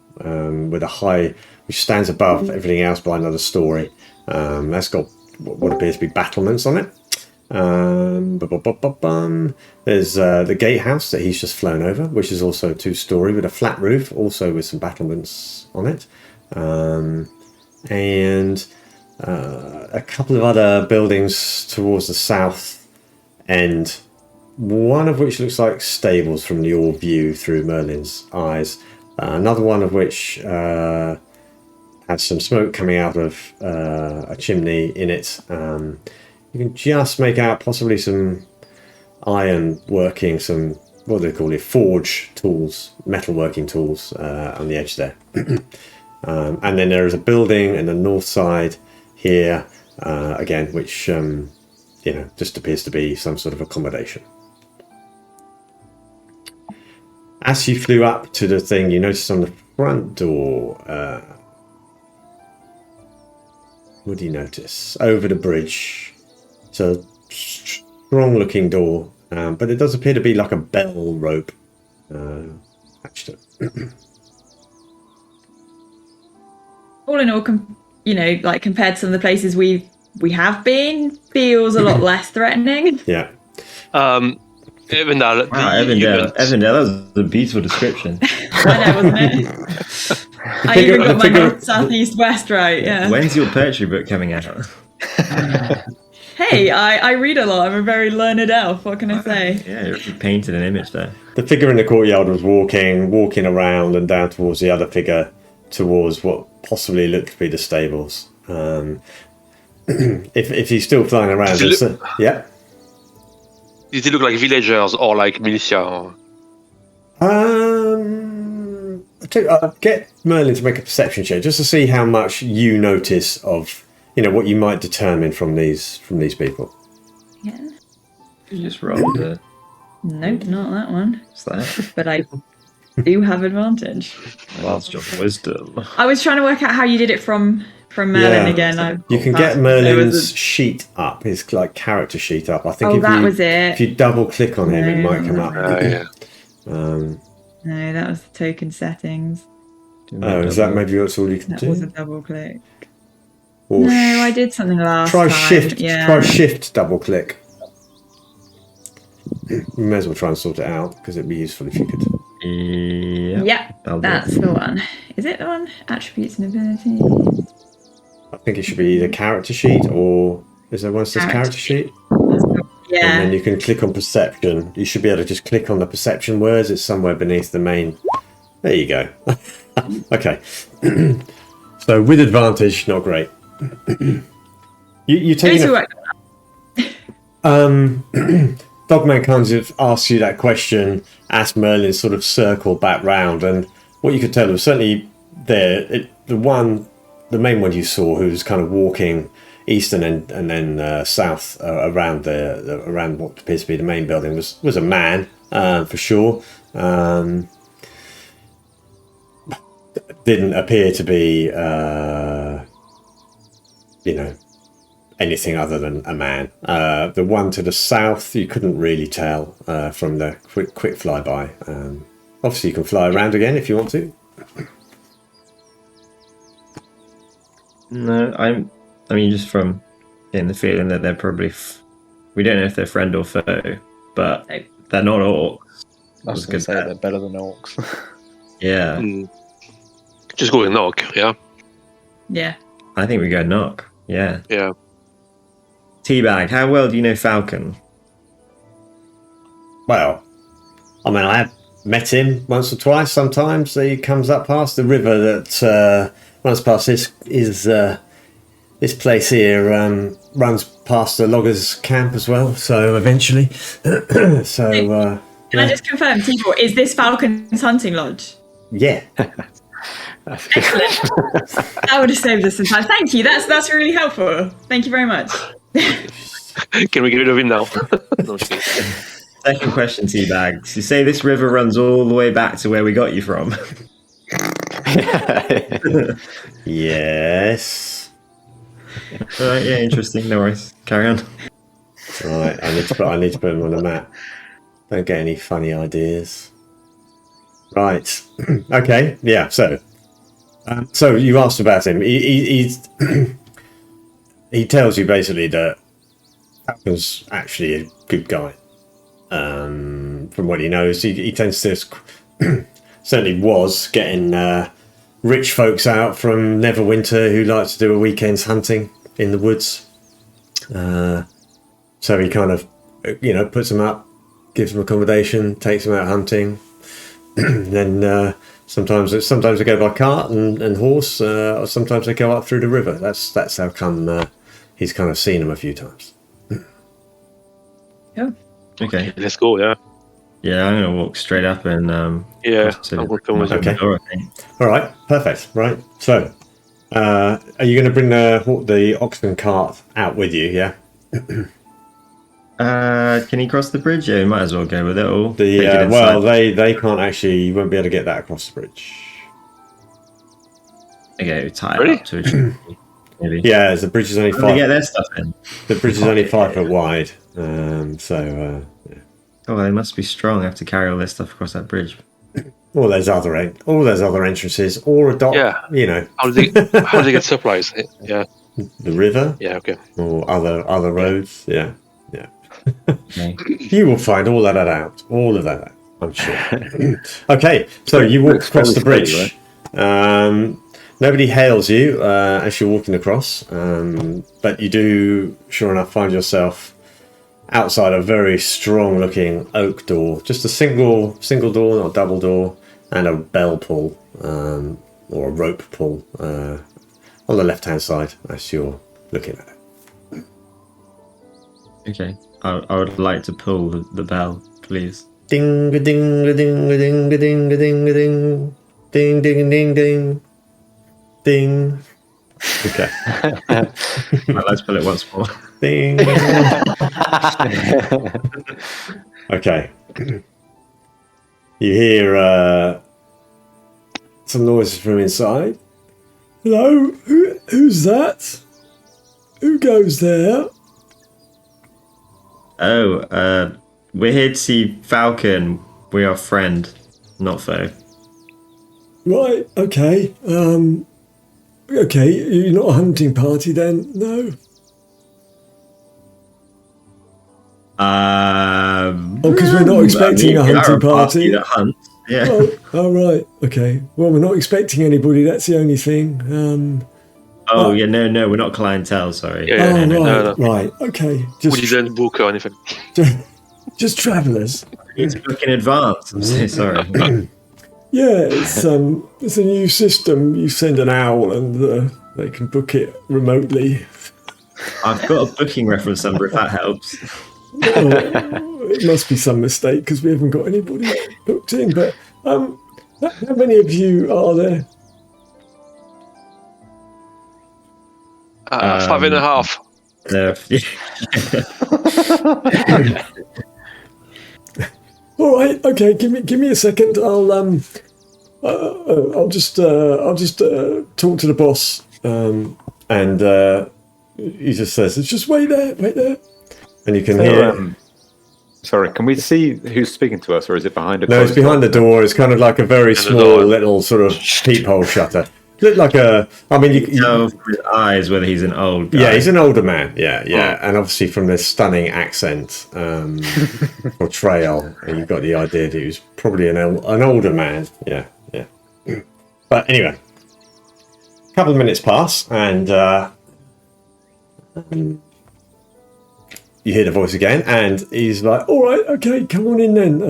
with a high, which stands above everything else by another story. That's got what appears to be battlements on it. There's the gatehouse that he's just flown over, which is also 2-story with a flat roof, also with some battlements on it. And a couple of other buildings towards the south end, one of which looks like stables from your view through Merlin's eyes. Another one of which has some smoke coming out of a chimney in it. You can just make out possibly some iron working, some, what do they call it, forge tools, metalworking tools on the edge there. And then there is a building in the north side here, again, which just appears to be some sort of accommodation. As you flew up to the thing, you noticed on the front door, what do you notice? Over the bridge, it's a strong-looking door, but it does appear to be like a bell rope attached to it. All in all, compared to some of the places we have been, feels a lot less threatening. Yeah. Evendale. Evendale, that was a beautiful description. I know, wasn't it? I even got my north, south, east, west right. Yeah. When's your poetry book coming out? Hey, I read a lot. I'm a very learned elf. What can I say? Yeah, you painted an image there. The figure in the courtyard was walking around and down towards the other figure, towards what possibly looked to be the stables. If he's still flying around, yeah. Did they look like villagers or like militia? Or... Get Merlin to make a perception check just to see how much you notice of, what you might determine from these people. Yeah. You just rolled it. Nope, not that one. What's that? But I do have advantage. Whilst your wisdom. I was trying to work out how you did it from Merlin again. You can get Merlin's sheet up, his like character sheet up. I think was it. If you double click on him, it might come up. yeah. No, that was the token settings. Is that maybe that's all you can That do? was a double click. Or No, I did something last try time. shift. Yeah. Try shift double click. You may as well try and sort it out because it'd be useful if you could. Yeah, that's the one. Is it the one? Attributes and abilities. I think it should be either character sheet or is there one that says character sheet? Yeah. And then you can click on perception. You should be able to just click on the perception words. It's somewhere beneath the main. There you go. Okay. So with advantage, not great. you take Dogman kind of asks you that question as Merlin sort of circled back round, and what you could tell was certainly the main one you saw who was kind of walking east and then south around around what appears to be the main building was a man for sure. Didn't appear to be anything other than a man. The one to the south you couldn't really tell from the quick flyby. Obviously you can fly around again if you want to. No, I mean, just from getting the feeling that they're probably... we don't know if they're friend or foe, but they're not orcs. I was going to say they're better than orcs. Yeah. Just go with knock, yeah? Yeah. I think we go knock, yeah. Yeah. Teabag, how well do you know Falcon? Well, I mean, I have met him once or twice. Sometimes he comes up past the river that runs past this place here, runs past the loggers' camp as well. So eventually, Can I just confirm, Tibor, is this Falcon's hunting lodge? Yeah. Excellent. That would have saved us some time. Thank you. That's really helpful. Thank you very much. Can we get rid of him now? No, Second question, Teabag. You say this river runs all the way back to where we got you from. Yes. All right, yeah, interesting. No worries. Carry on. Right, I need to put him on the map. Don't get any funny ideas. Right. Okay. Yeah. So you asked about him. He's he tells you basically that Falcon's actually a good guy. From what he knows, he tends to certainly was getting rich folks out from Neverwinter who like to do a weekend's hunting in the woods. So he kind of, puts them up, gives them accommodation, takes them out hunting. Then sometimes they go by cart and horse, or sometimes they go up through the river. That's how come he's kind of seen them a few times. Oh. Okay. Let's go, yeah. Yeah, I'm going to walk straight up and... Yeah, I'm going to come with you. Okay. Door, I think. All right, perfect. Right, so are you going to bring the oxen cart out with you? Yeah. Can he cross the bridge? Yeah, we might as well go with it all. They can't actually. You won't be able to get that across the bridge. Okay, tie it Really? up to a tree, maybe. Yeah, the bridge is only How do 5. they get their stuff in? The bridge is only 5 foot wide. Oh, they must be strong. I have to carry all their stuff across that bridge. All those other entrances, or a dock. Yeah. How do they get supplies? Yeah. The river. Yeah. Okay. Or other roads. Yeah. Okay. You will find all of that out. I'm sure. Okay, so you walk across the bridge. Nobody hails you as you're walking across, but you do, sure enough, find yourself outside a very strong-looking oak door. Just a single door, not a double door, and a bell pull or a rope pull on the left-hand side as you're looking at it. Okay. I would like to pull the bell, please. Ding a ding a ding a ding a ding a ding a ding ding ding ding ding ding. Okay. Let's pull it once more. Ding. Okay. You hear some noises from inside. Hello? Who's that? Who goes there? Oh, we're here to see Falcon. We're our friend, not foe. Right, okay. Okay, you're not a hunting party then? No? Because we're not expecting a hunting party. That hunts. Yeah. Oh, right, okay. Well, we're not expecting anybody, that's the only thing. Yeah, no, we're not clientele, sorry. Yeah, no. Right, okay. We didn't book or anything. Just travellers. It's book in advance. I'm so sorry. Yeah, it's a new system. You send an owl and they can book it remotely. I've got a booking reference number if that helps. Well, it must be some mistake because we haven't got anybody booked in. But how many of you are there? 5.5. All right, okay. Give me a second. I'll just talk to the boss. And he just says, "Just wait there." And you can hear. Sorry, can we see who's speaking to us, or is it behind a? No, it's behind the door. It's kind of like a very small little sort of peephole shutter. Look like a. I mean, you know from his eyes whether he's an old guy. Yeah, he's an older man. Yeah. And obviously from this stunning accent portrayal, you've got the idea that he was probably an older man. Yeah. But anyway, a couple of minutes pass, and you hear the voice again, and he's like, "All right, okay, come on in then."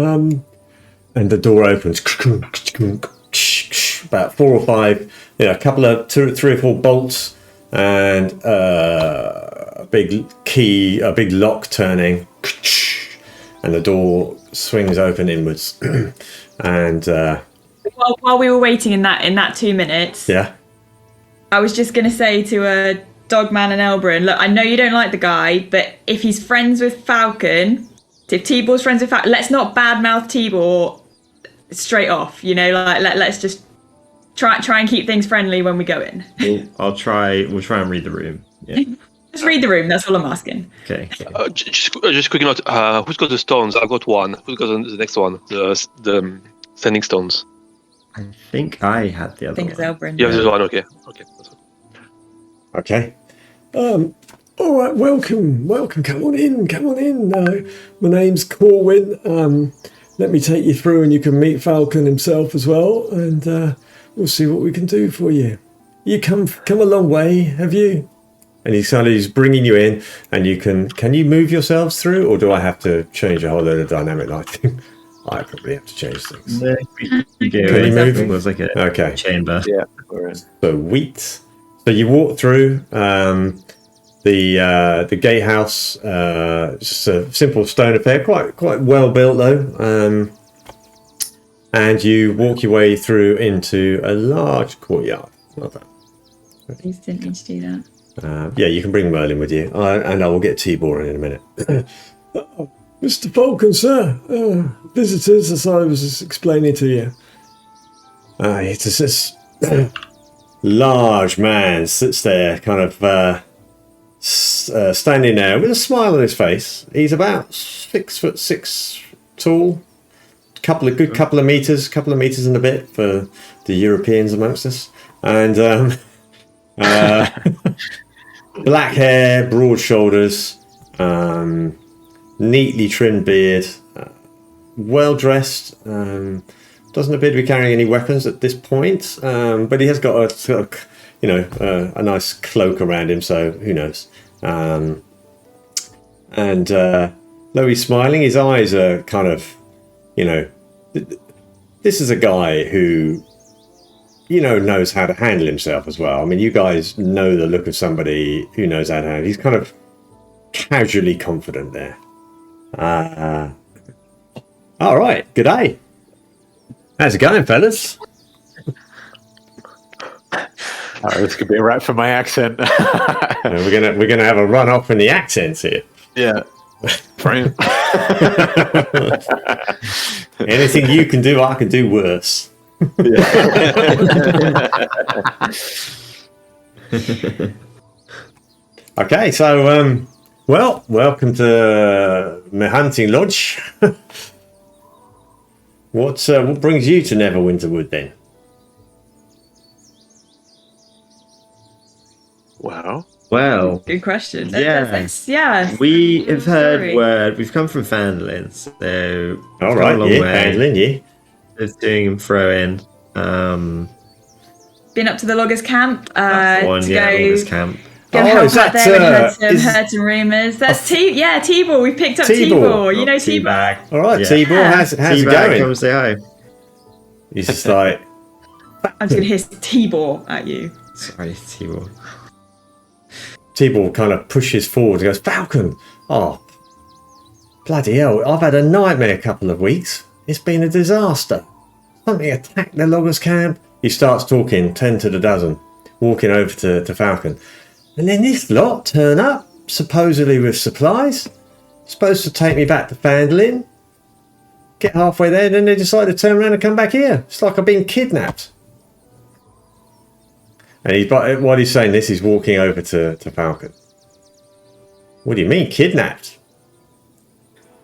And the door opens. About 4 or 5, a couple of 3 or 4 bolts, and a big key, a big lock turning, and the door swings open inwards. And while we were waiting in that 2 minutes, I was just gonna say to Dogman and Elbrin, look, I know you don't like the guy, but if he's friends with Falcon, if Tibor's friends with Falcon, let's not badmouth Tibor straight off. Let's just try and keep things friendly when we go in. We'll try and read the room. Yeah. Just read the room. That's all I'm asking. Okay. Just quick note. Who's got the stones? I've got one. Who's got the next one? The sending stones. I think I had the other one. I think it's Elbrin. You have this one. Okay. Okay. All right. Welcome. Come on in. My name's Corwin. Let me take you through, and you can meet Falcon himself as well, and we'll see what we can do for you. You come a long way, have you? And he's bringing you in, and you can you move yourselves through, or do I have to change a whole load of dynamic lighting? I probably have to change things. Yeah, Can you move? It was like a chamber. Yeah, we're in. So you walk through the gatehouse. Just a simple stone affair, quite well built though. And you walk your way through into a large courtyard. Well done. Please didn't need to do that. Yeah, you can bring Merlin with you, and I will get Tibor in a minute. Mr. Falcon, sir. Visitors, as I was just explaining to you. It's this large man sits there, kind of standing there with a smile on his face. He's about 6'6" tall. Couple of meters and a bit for the Europeans amongst us, and black hair, broad shoulders, neatly trimmed beard, well dressed, Doesn't appear to be carrying any weapons at this point, but he has got a sort of, a nice cloak around him, so who knows. And though he's smiling, his eyes are kind of, this is a guy who, knows how to handle himself as well. I mean, you guys know the look of somebody who knows how to handle. He's kind of casually confident there. All right, good day. How's it going, fellas? This could be a wrap for my accent. we're gonna have a run off in the accents here. Yeah. Anything you can do, I can do worse. Okay, so welcome to my hunting lodge. What brings you to Neverwinterwood then? Well, Good question. Yeah. We have heard word. We've come from Fandolin, so all right, Fandolin, yeah. Just doing and throwing. Been up to the loggers' camp. Loggers' camp. Go help out there. Heard some rumours. That's T-Ball. We picked up T-Ball. You know T-Ball. All right, T-Ball. How's it going? Come say hi. He's just like. I'm just gonna hiss T-Ball at you. Sorry, T-Ball. T-Ball kind of pushes forward and goes, Falcon! Oh, bloody hell, I've had a nightmare a couple of weeks. It's been a disaster. Something attacked the loggers' camp. He starts talking, 10 to the dozen, walking over to Falcon. And then this lot turn up, supposedly with supplies, supposed to take me back to Fandolin. Get halfway there, and then they decide to turn around and come back here. It's like I've been kidnapped. And while he's saying this, he's walking over to Falcon. What do you mean, kidnapped?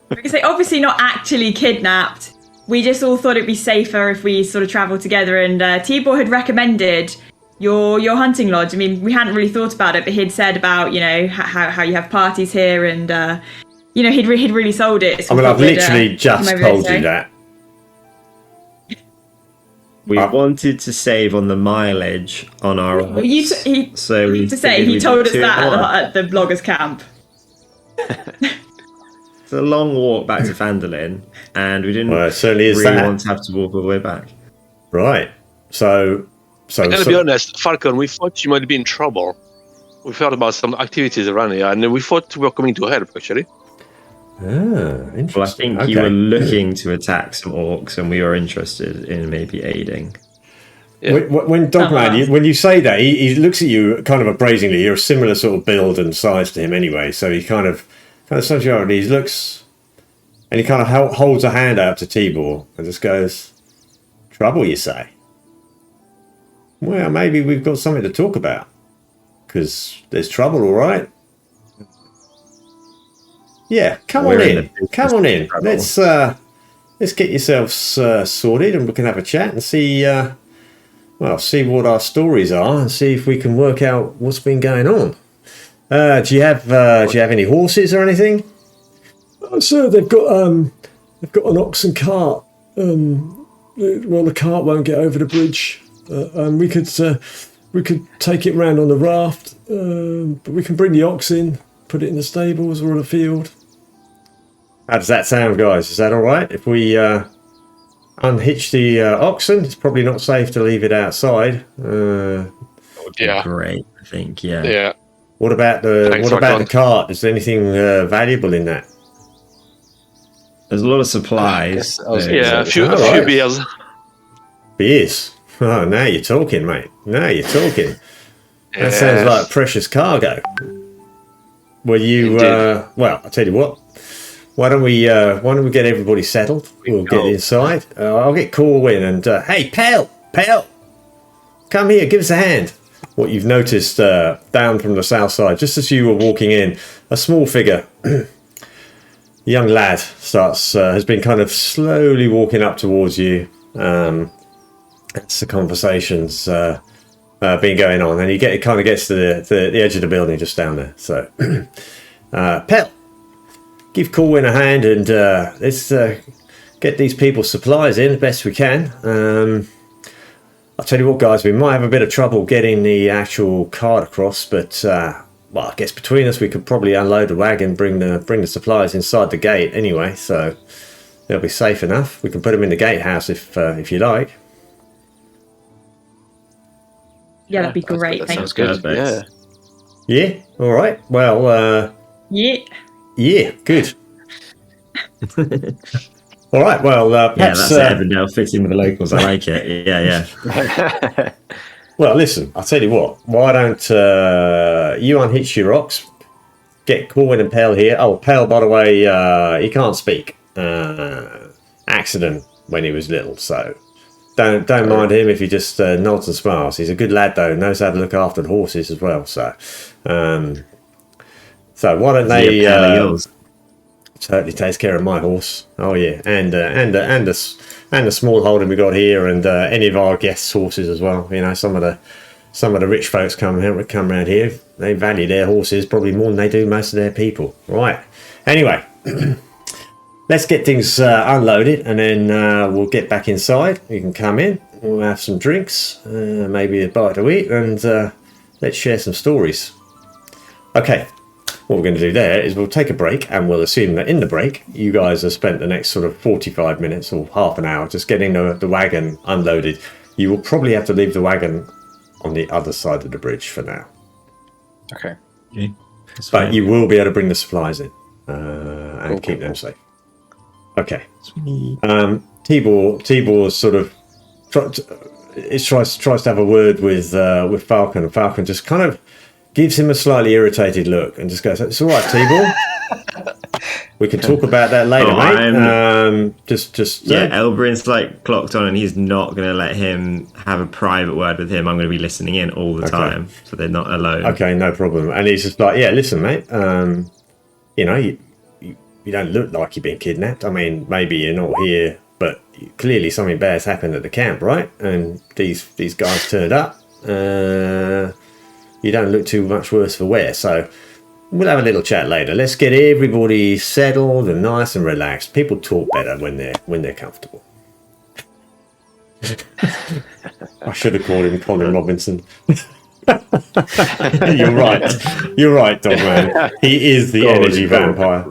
We can say obviously not actually kidnapped. We just all thought it'd be safer if we sort of travelled together. And T-Ball had recommended your hunting lodge. I mean, we hadn't really thought about it, but he'd said about how you have parties here, and he'd really sold it. So I've literally just told you that. We wanted to save on the mileage on our horse. He told us that at the bloggers' camp. It's a long walk back to Fandolin, and we didn't really want to have to walk all the way back. Right. So I gotta be honest, Falcon, we thought you might be in trouble. We heard about some activities around here, and we thought we were coming to help, actually. Interesting. Well, I think you were looking to attack some orcs, and we were interested in maybe aiding. Yeah. When Dogman, when you say that, he looks at you kind of appraisingly. You're a similar sort of build and size to him anyway, so he kind of sums you out. He looks, and he kind of holds a hand out to T-Ball and just goes, "Trouble, you say? Well, maybe we've got something to talk about, because there's trouble, all right." Yeah, come on in. Let's get yourselves sorted, and we can have a chat and see what our stories are, and see if we can work out what's been going on. Do you have any horses or anything? Sir, they've got an ox and cart. The cart won't get over the bridge. We could take it round on the raft, but we can bring the ox in, put it in the stables or on the field. How does that sound, guys? Is that all right? If we unhitch the oxen, it's probably not safe to leave it outside. Yeah. Great, I think. Yeah. Yeah. What about the cart? Is there anything valuable in that? There's a lot of supplies. A few beers. Beers? Oh, now you're talking, mate. Now you're talking. That sounds like precious cargo. Well, I'll tell you what. Why don't we get everybody settled? We'll get inside. I'll get Corwin and hey, Pell, come here, give us a hand. What you've noticed down from the south side, just as you were walking in, a small figure, a young lad, has been kind of slowly walking up towards you. That's the conversations been going on, and it kind of gets to the edge of the building just down there. So, Pell, give Corwin a hand, and let's get these people supplies in as best we can. I'll tell you what, guys, we might have a bit of trouble getting the actual cart across, but well, I guess between us we could probably unload the wagon, bring the supplies inside the gate anyway, so they'll be safe enough. We can put them in the gatehouse if you like. Yeah, that'd be great. That Thank sounds you. good. Yeah. Yeah. All right. Well. Yeah. Yeah. Good. All right. Well, that's Evandale fits in with the locals. I like it. Yeah. Well, listen. I'll tell you what. Why don't you unhitch your rocks? Get Corwin and Pell here. Oh, Pell, by the way, he can't speak. Accident when he was little, so don't mind him if he just nods and smiles. He's a good lad though. Knows how to look after the horses as well. So why don't they? Certainly takes care of my horse. Oh yeah, and the small holding we got here, and any of our guests' horses as well. You know, some of the rich folks come around here. They value their horses probably more than they do most of their people. Right. Anyway, let's get things unloaded, and then we'll get back inside. You can come in. We'll have some drinks, maybe a bite to eat, and let's share some stories. Okay. What we're going to do there is we'll take a break, and we'll assume that in the break you guys have spent the next sort of 45 minutes or half an hour just getting the wagon unloaded. You will probably have to leave the wagon on the other side of the bridge for now. Okay. But you will be able to bring the supplies in and keep them safe. Okay. Tibor sort of tries to have a word with Falcon, and Falcon just kind of gives him a slightly irritated look and just goes, "It's all right, Tibor. We can talk about that later, mate." Elbrin's like clocked on, and he's not going to let him have a private word with him. I'm going to be listening in all the time, so they're not alone. Okay, no problem. And he's just like, "Yeah, listen, mate. You know, you don't look like you've been kidnapped. I mean, maybe you're not here, but clearly something bad's happened at the camp, right? And these guys turned up. You don't look too much worse for wear, so we'll have a little chat later. Let's get everybody settled and nice and relaxed. People talk better when they're comfortable." I should have called him Colin Robinson. You're right, dog man. He is the energy vampire.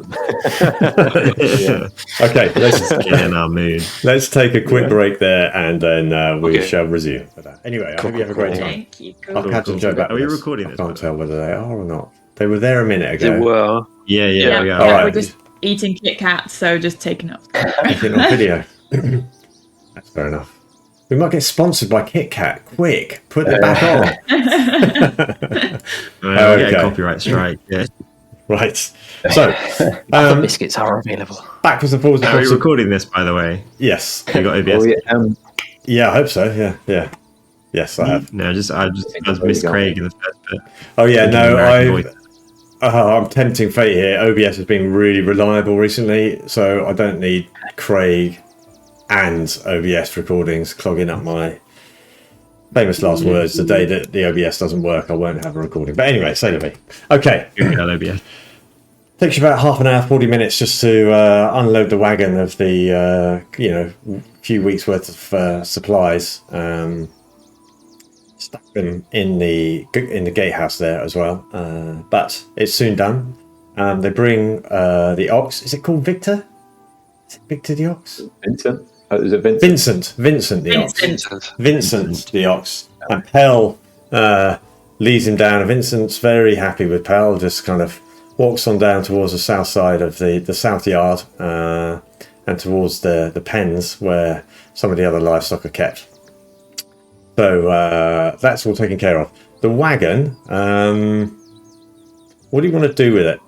Okay, let's get in our mood. Let's take a quick break there, and then we shall resume. Anyway, I hope you have a great time. Thank you. I'll catch and Joe back. Are we recording this? I can't tell whether they are or not. They were there a minute ago. They were. Yeah. All right. We're just eating Kit Kats, so just taking up. Taking on video. That's fair enough. We might get sponsored by Kit Kat. Quick, put it back on. We'll get a copyright strike. Yeah. Right. So, biscuits are available. Backwards and forwards. Are you recording this, by the way? Yes. You got OBS? Yeah, I hope so. Yeah. Yes, I have. No, I missed Craig in the first bit. Oh yeah, no, I'm tempting fate here. OBS has been really reliable recently, so I don't need Craig and OBS recordings clogging up my famous last words. The day that the OBS doesn't work, I won't have a recording. But anyway, say to me. Okay. OBS. Takes you about half an hour, 40 minutes just to unload the wagon of the few weeks worth of supplies. Stuck them in the gatehouse there as well. But it's soon done. They bring the ox. Is it called Victor? Is it Victor the ox? Vincent. Is it Vincent? Vincent the ox. Vincent the ox. And Pell leads him down. And Vincent's very happy with Pell. Just kind of walks on down towards the south side of the south yard and towards the pens where some of the other livestock are kept. So that's all taken care of. The wagon. What do you want to do with it?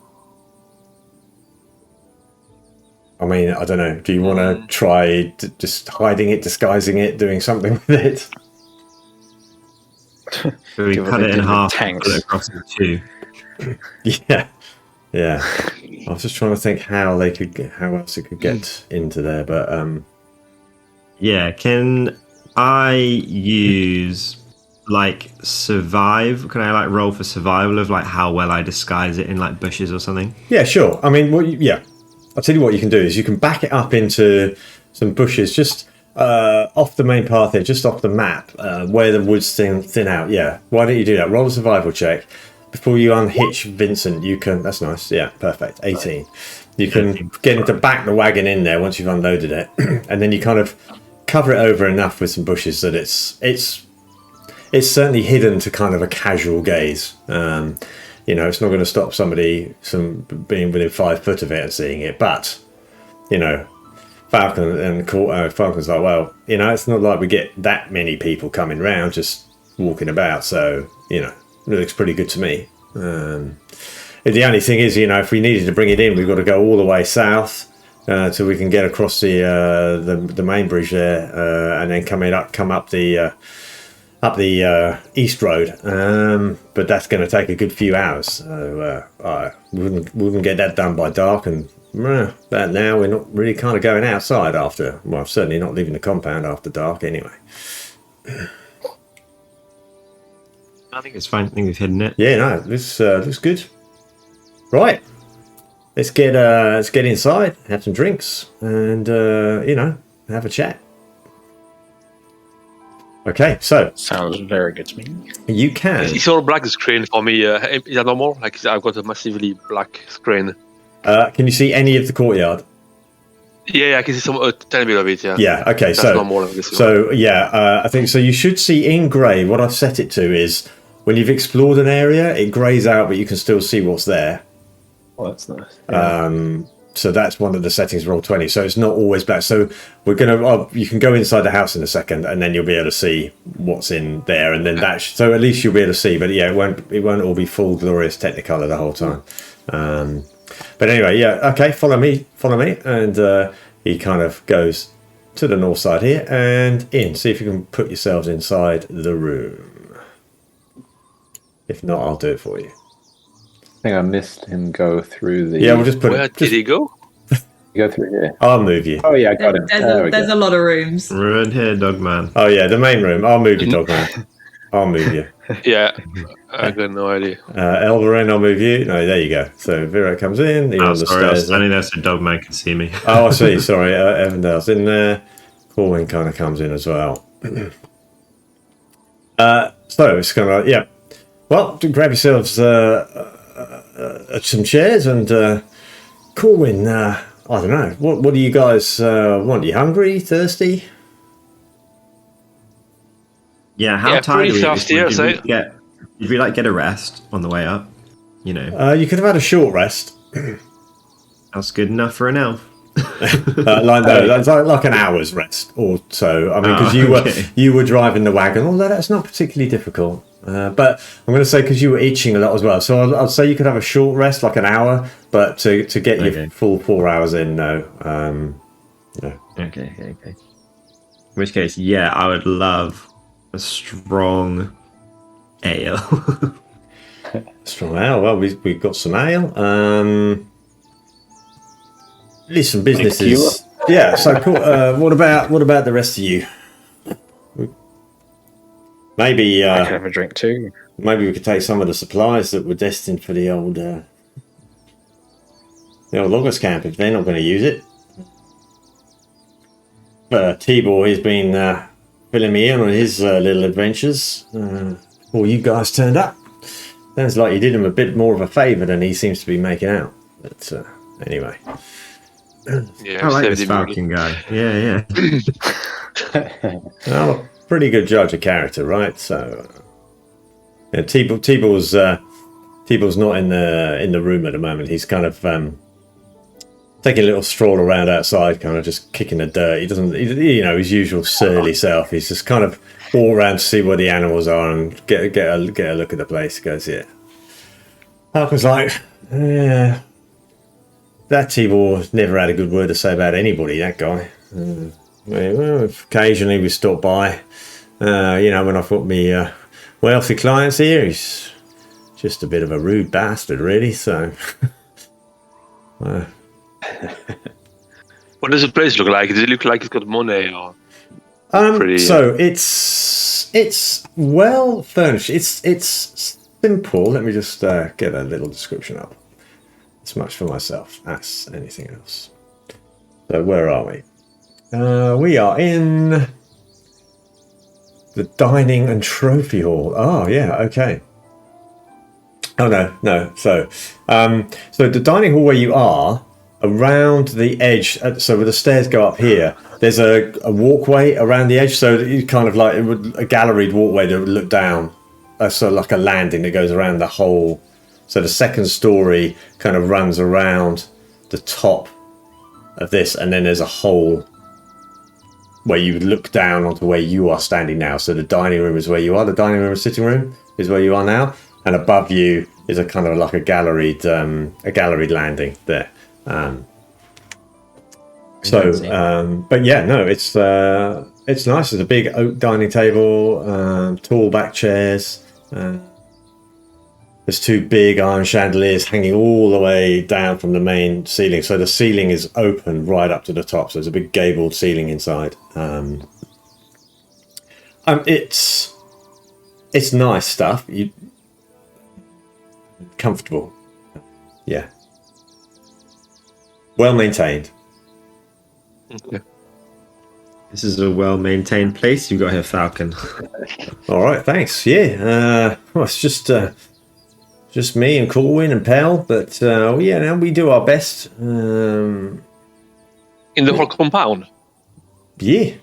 I mean, I don't know. Do you want to try just hiding it, disguising it, doing something with it? So we cut it in half and put it across in two. Yeah. I was just trying to think how else it could get into there, but yeah. Can I use like survive? Can I like roll for survival of like how well I disguise it in like bushes or something? Yeah, sure. I mean, I'll tell you what you can do is you can back it up into some bushes just off the main path here, just off the map, where the woods thin out. Yeah, why don't you do that? Roll a survival check. Before you unhitch Vincent, you can... That's nice. Yeah, perfect. 18. You can get him to back the wagon in there once you've unloaded it. And then you kind of cover it over enough with some bushes that it's certainly hidden to kind of a casual gaze. You know, it's not going to stop somebody being within 5 foot of it and seeing it. But, you know, Falcon's like, well, you know, it's not like we get that many people coming round just walking about. So, you know, it looks pretty good to me. The only thing is, you know, if we needed to bring it in, we've got to go all the way south so we can get across the main bridge there, and then come up the east road. But that's going to take a good few hours. So we wouldn't get that done by dark, and but now we're not really kind of going outside after. Well, certainly not leaving the compound after dark anyway. I think it's fine. I think we've hidden it. Yeah, no, this looks good. Right, let's get inside, have some drinks, and you know, have a chat. Okay, so Sounds very good to me. you can. It's all black screen for me. Is that normal? Like I've got a massively black screen. Can you see any of the courtyard? Yeah, I can see some tiny bit of it. Yeah. Yeah. Okay. That's So normal. I think so. You should see in grey. What I've set it to is when you've explored an area, it greys out, but you can still see what's there. Oh, that's nice. So that's one of the settings. Roll 20. So it's not always black. So we're gonna. You can go inside the house in a second, and then you'll be able to see what's in there, and then so at least you'll be able to see. But yeah, it won't all be full glorious Technicolor the whole time. But anyway, yeah. Okay, follow me, and he kind of goes to the north side here and in. See if you can put yourselves inside the room. If not, I'll do it for you. I think I missed him go through the... Yeah, we'll just put Where did he go? Go through here. I'll move you. Oh, yeah, I got him. There's a lot of rooms. Ruined here, dog man. Oh yeah, the main room. I'll move you, dog man. I'll move you. Yeah, I got no idea. Elverin, I'll move you. No, there you go. So Vera comes in. You're Oh, on the sorry, I was stairs. standing there so dog man can see me. Oh, I see. Sorry, Evandale's in there. Corwin kind of comes in as well. So it's kind of Well, grab yourselves some chairs and Corwin. I don't know. What do you guys want? You hungry? Thirsty? Yeah, how Yeah, tired pretty are we? thirsty, I'd say. Did we like get a rest on the way up? You know, You could have had a short rest. that's good enough for an elf. That's like an hour's rest or so. I mean, because you were driving the wagon, although that's not particularly difficult. But I'm going to say because you were itching a lot as well, so I'd say you could have a short rest, like an hour, but to get your full 4 hours in, no. No. Okay. In which case, yeah, I would love a strong ale. Strong ale. Well, we've got some ale. Listen, businesses. Yeah. So cool. What about the rest of you? Maybe I can have a drink too. maybe we could take some of the supplies that were destined for the old loggers camp if they're not going to use it. T-Boy has been filling me in on his little adventures. Well, you guys turned up. Sounds like you did him a bit more of a favour than he seems to be making out. But anyway. Yeah, I like saved this him Falcon guy. Yeah. I'm a pretty good judge of character, right? So, T-Ball's not in the room at the moment. He's kind of taking a little stroll around outside, kind of just kicking the dirt. He doesn't, his usual surly self. He's just kind of all around to see where the animals are and get a look at the place. He goes, yeah. Falcon's like, yeah. That T-Ball never had a good word to say about anybody, that guy. Well, occasionally we stop by. When I've got me wealthy clients here, he's just a bit of a rude bastard, really. So, What does the place look like? Does it look like it's got money or? So it's well furnished. It's simple. Let me just get a little description up. As much for myself as anything else. So where are we? We are in the dining and trophy hall. Oh, yeah, okay. Oh, no. So the dining hall where you are, around the edge, so where the stairs go up here, there's a walkway around the edge, so you kind of like a galleried walkway that would look down, so like a landing that goes around the whole. So the second story kind of runs around the top of this, and then there's a hole where you would look down onto where you are standing now. So the dining room is where you are. The dining room and sitting room is where you are now, and above you is a kind of like a galleried landing there. But yeah, no, it's nice. There's a big oak dining table, tall back chairs. There's two big iron chandeliers hanging all the way down from the main ceiling. So the ceiling is open right up to the top. So there's a big gabled ceiling inside. It's nice stuff. Comfortable. Yeah. Well maintained. Okay. This is a well-maintained place you've got here, Falcon. All right, thanks. Yeah, well, it's just me and Corwin and Pell, but yeah, now we do our best. In the whole compound? Yeah,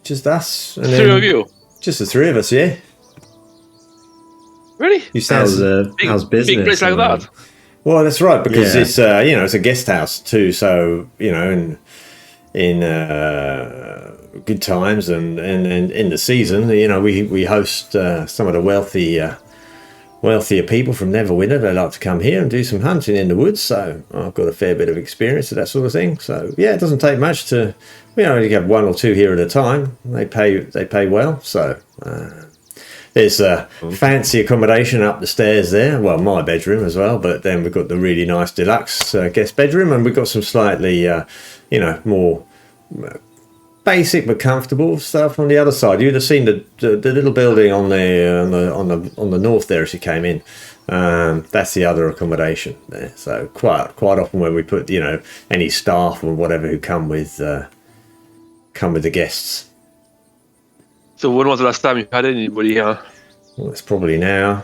just us. And Three of you? Just the three of us, yeah. Really? You sound How's business? Big place like that? well. That's right, because Yeah. it's it's a guest house too. So in good times and in the season, we host some of the wealthier people from Neverwinter. They like to come here and do some hunting in the woods. So I've got a fair bit of experience of that sort of thing. So yeah, it doesn't take much to. We only have one or two here at a time. They pay well. So there's fancy accommodation up the stairs there. Well, my bedroom as well. But then we've got the really nice deluxe guest bedroom, and we've got some slightly more basic but comfortable stuff on the other side. You'd have seen the little building on the north there as you came in. That's the other accommodation there. So quite often when we put any staff or whatever who come with the guests. So when was the last time you had anybody here? Well, it's probably now.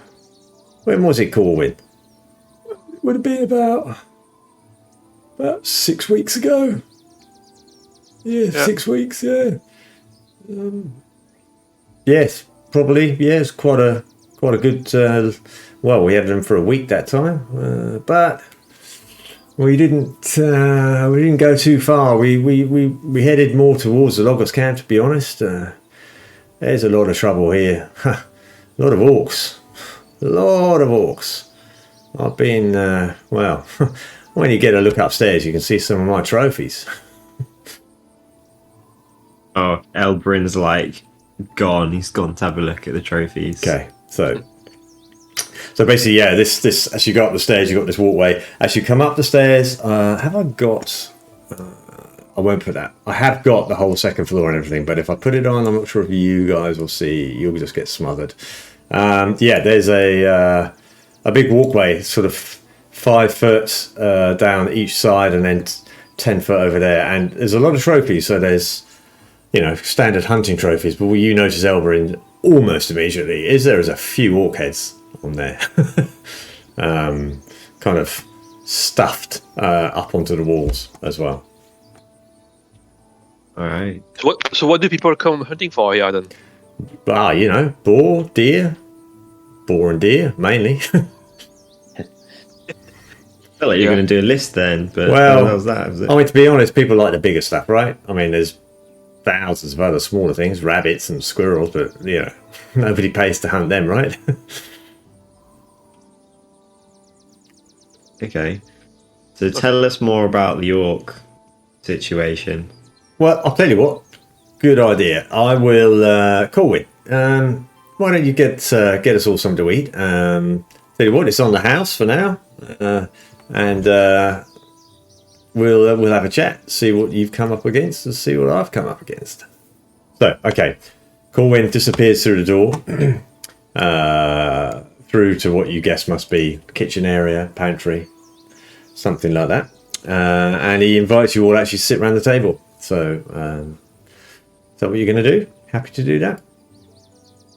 When was it, Corwin? It would have been about 6 weeks ago. Yeah, 6 weeks. Yeah. Yes, probably. Yes, quite a good. Well, we had them for a week that time, but we didn't go too far. We headed more towards the loggers' camp. To be honest, there's a lot of trouble here. A lot of orcs. I've been well. When you get a look upstairs, you can see some of my trophies. Oh, Elbrin's gone. He's gone to have a look at the trophies. Okay, so basically, yeah, this as you go up the stairs, you got this walkway. As you come up the stairs, have I got? I won't put that. I have got the whole second floor and everything, but if I put it on, I'm not sure if you guys will see. You'll just get smothered. Yeah, there's a big walkway, sort of 5 foot down each side, and then 10 foot over there. And there's a lot of trophies. So there's standard hunting trophies, but what you notice, Elbrin, almost immediately is there is a few orc heads on there, kind of stuffed up onto the walls as well. All right. So what do people come hunting for here then? Boar and deer mainly. I felt like you're going to do a list then, but Well, that was that. Was it? I mean, to be honest, people like the bigger stuff, right? I mean, there's thousands of other smaller things, rabbits and squirrels, but nobody pays to hunt them, right? Okay. So tell us more about the orc situation. Well, I'll tell you what. Good idea. I will, Corwin. Why don't you get us all something to eat? Tell you what, it's on the house for now, and we'll have a chat, see what you've come up against, and see what I've come up against. So, okay, Corwin disappears through the door, through to what you guess must be kitchen area, pantry, something like that, and he invites you all to actually sit around the table. So, is that what you're going to do? Happy to do that?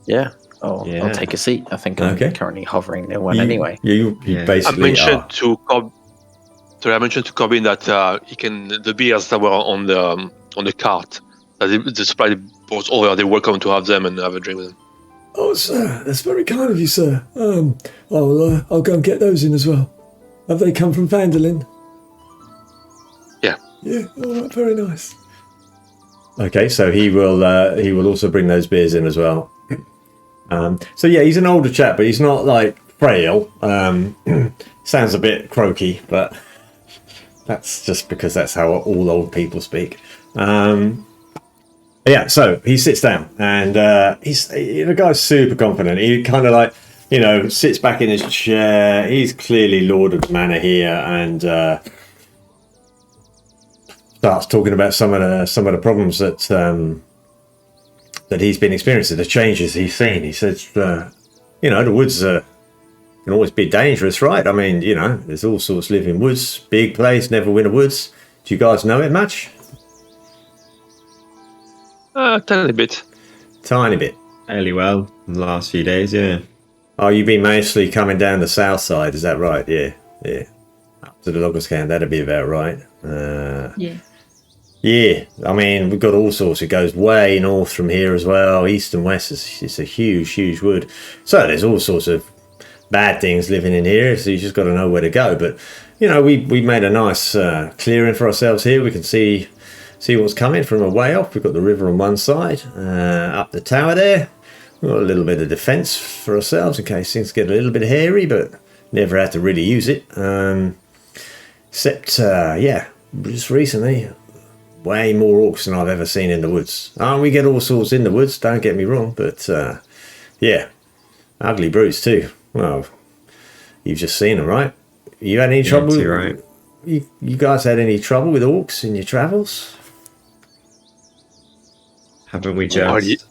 Yeah. I'll Yeah. take a seat. I think I'm Okay. currently hovering near one anyway. You Yeah. I basically mentioned are. to Corbin that the beers that were on the cart, that the supply boats over, they're welcome to have them and have a drink with them. Oh, sir, that's very kind of you, sir. I'll go and get those in as well. Have they come from Vandalin? Yeah. Yeah. All right. Very nice. Okay, so he will also bring those beers in as well. So yeah, he's an older chap, but he's not like frail. Sounds a bit croaky, but that's just because that's how all old people speak. Yeah, so he sits down, and the guy's super confident. He kind of like, sits back in his chair. He's clearly lord of the manor here, and starts talking about some of the problems that he's been experiencing, the changes he's seen. He says, the woods can always be dangerous, right? I mean, there's all sorts live in woods. Big place, Neverwinter Woods. Do you guys know it much? Tiny bit. Tiny bit. Fairly well in the last few days, yeah. Oh, you've been mostly coming down the south side, is that right? Yeah. Up to the loggers camp, that'd be about right. Yeah. Yeah, I mean, we've got all sorts. It goes way north from here as well. East and west, it's a huge wood. So there's all sorts of bad things living in here, so you just got to know where to go. But, we made a nice clearing for ourselves here. We can see what's coming from a way off. We've got the river on one side, up the tower there. We've got a little bit of defence for ourselves in case things get a little bit hairy, but never had to really use it. Except, just recently, way more orcs than I've ever seen in the woods. We get all sorts in the woods, don't get me wrong, but, ugly brutes too. Well, you've just seen them, right? You had any trouble? Too right. You guys had any trouble with orcs in your travels? Haven't we just?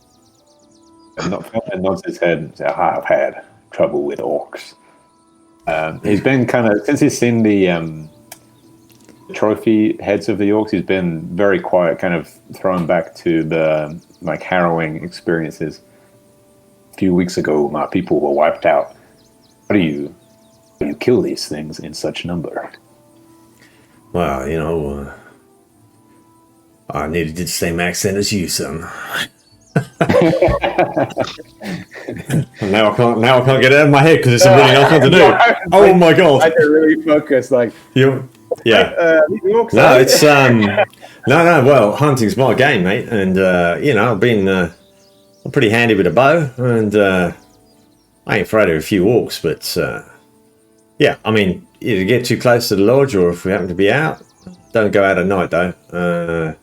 Falcon nods his head and says, I've had trouble with orcs. He's been since he's seen the trophy heads of the orcs, he's been very quiet, kind of thrown back to the harrowing experiences. A few weeks ago, my people were wiped out. How do you kill these things in such number? Well, I nearly did the same accent as you, son. Now I can't get it out of my head because it's a really nice one to do. Oh my god! I can really focus. Yeah. No, it's no. Well, hunting's my game, mate, and I've been I'm pretty handy with a bow, and I ain't afraid of a few orcs, but yeah, I mean, either get too close to the lodge, or if we happen to be out, don't go out at night though.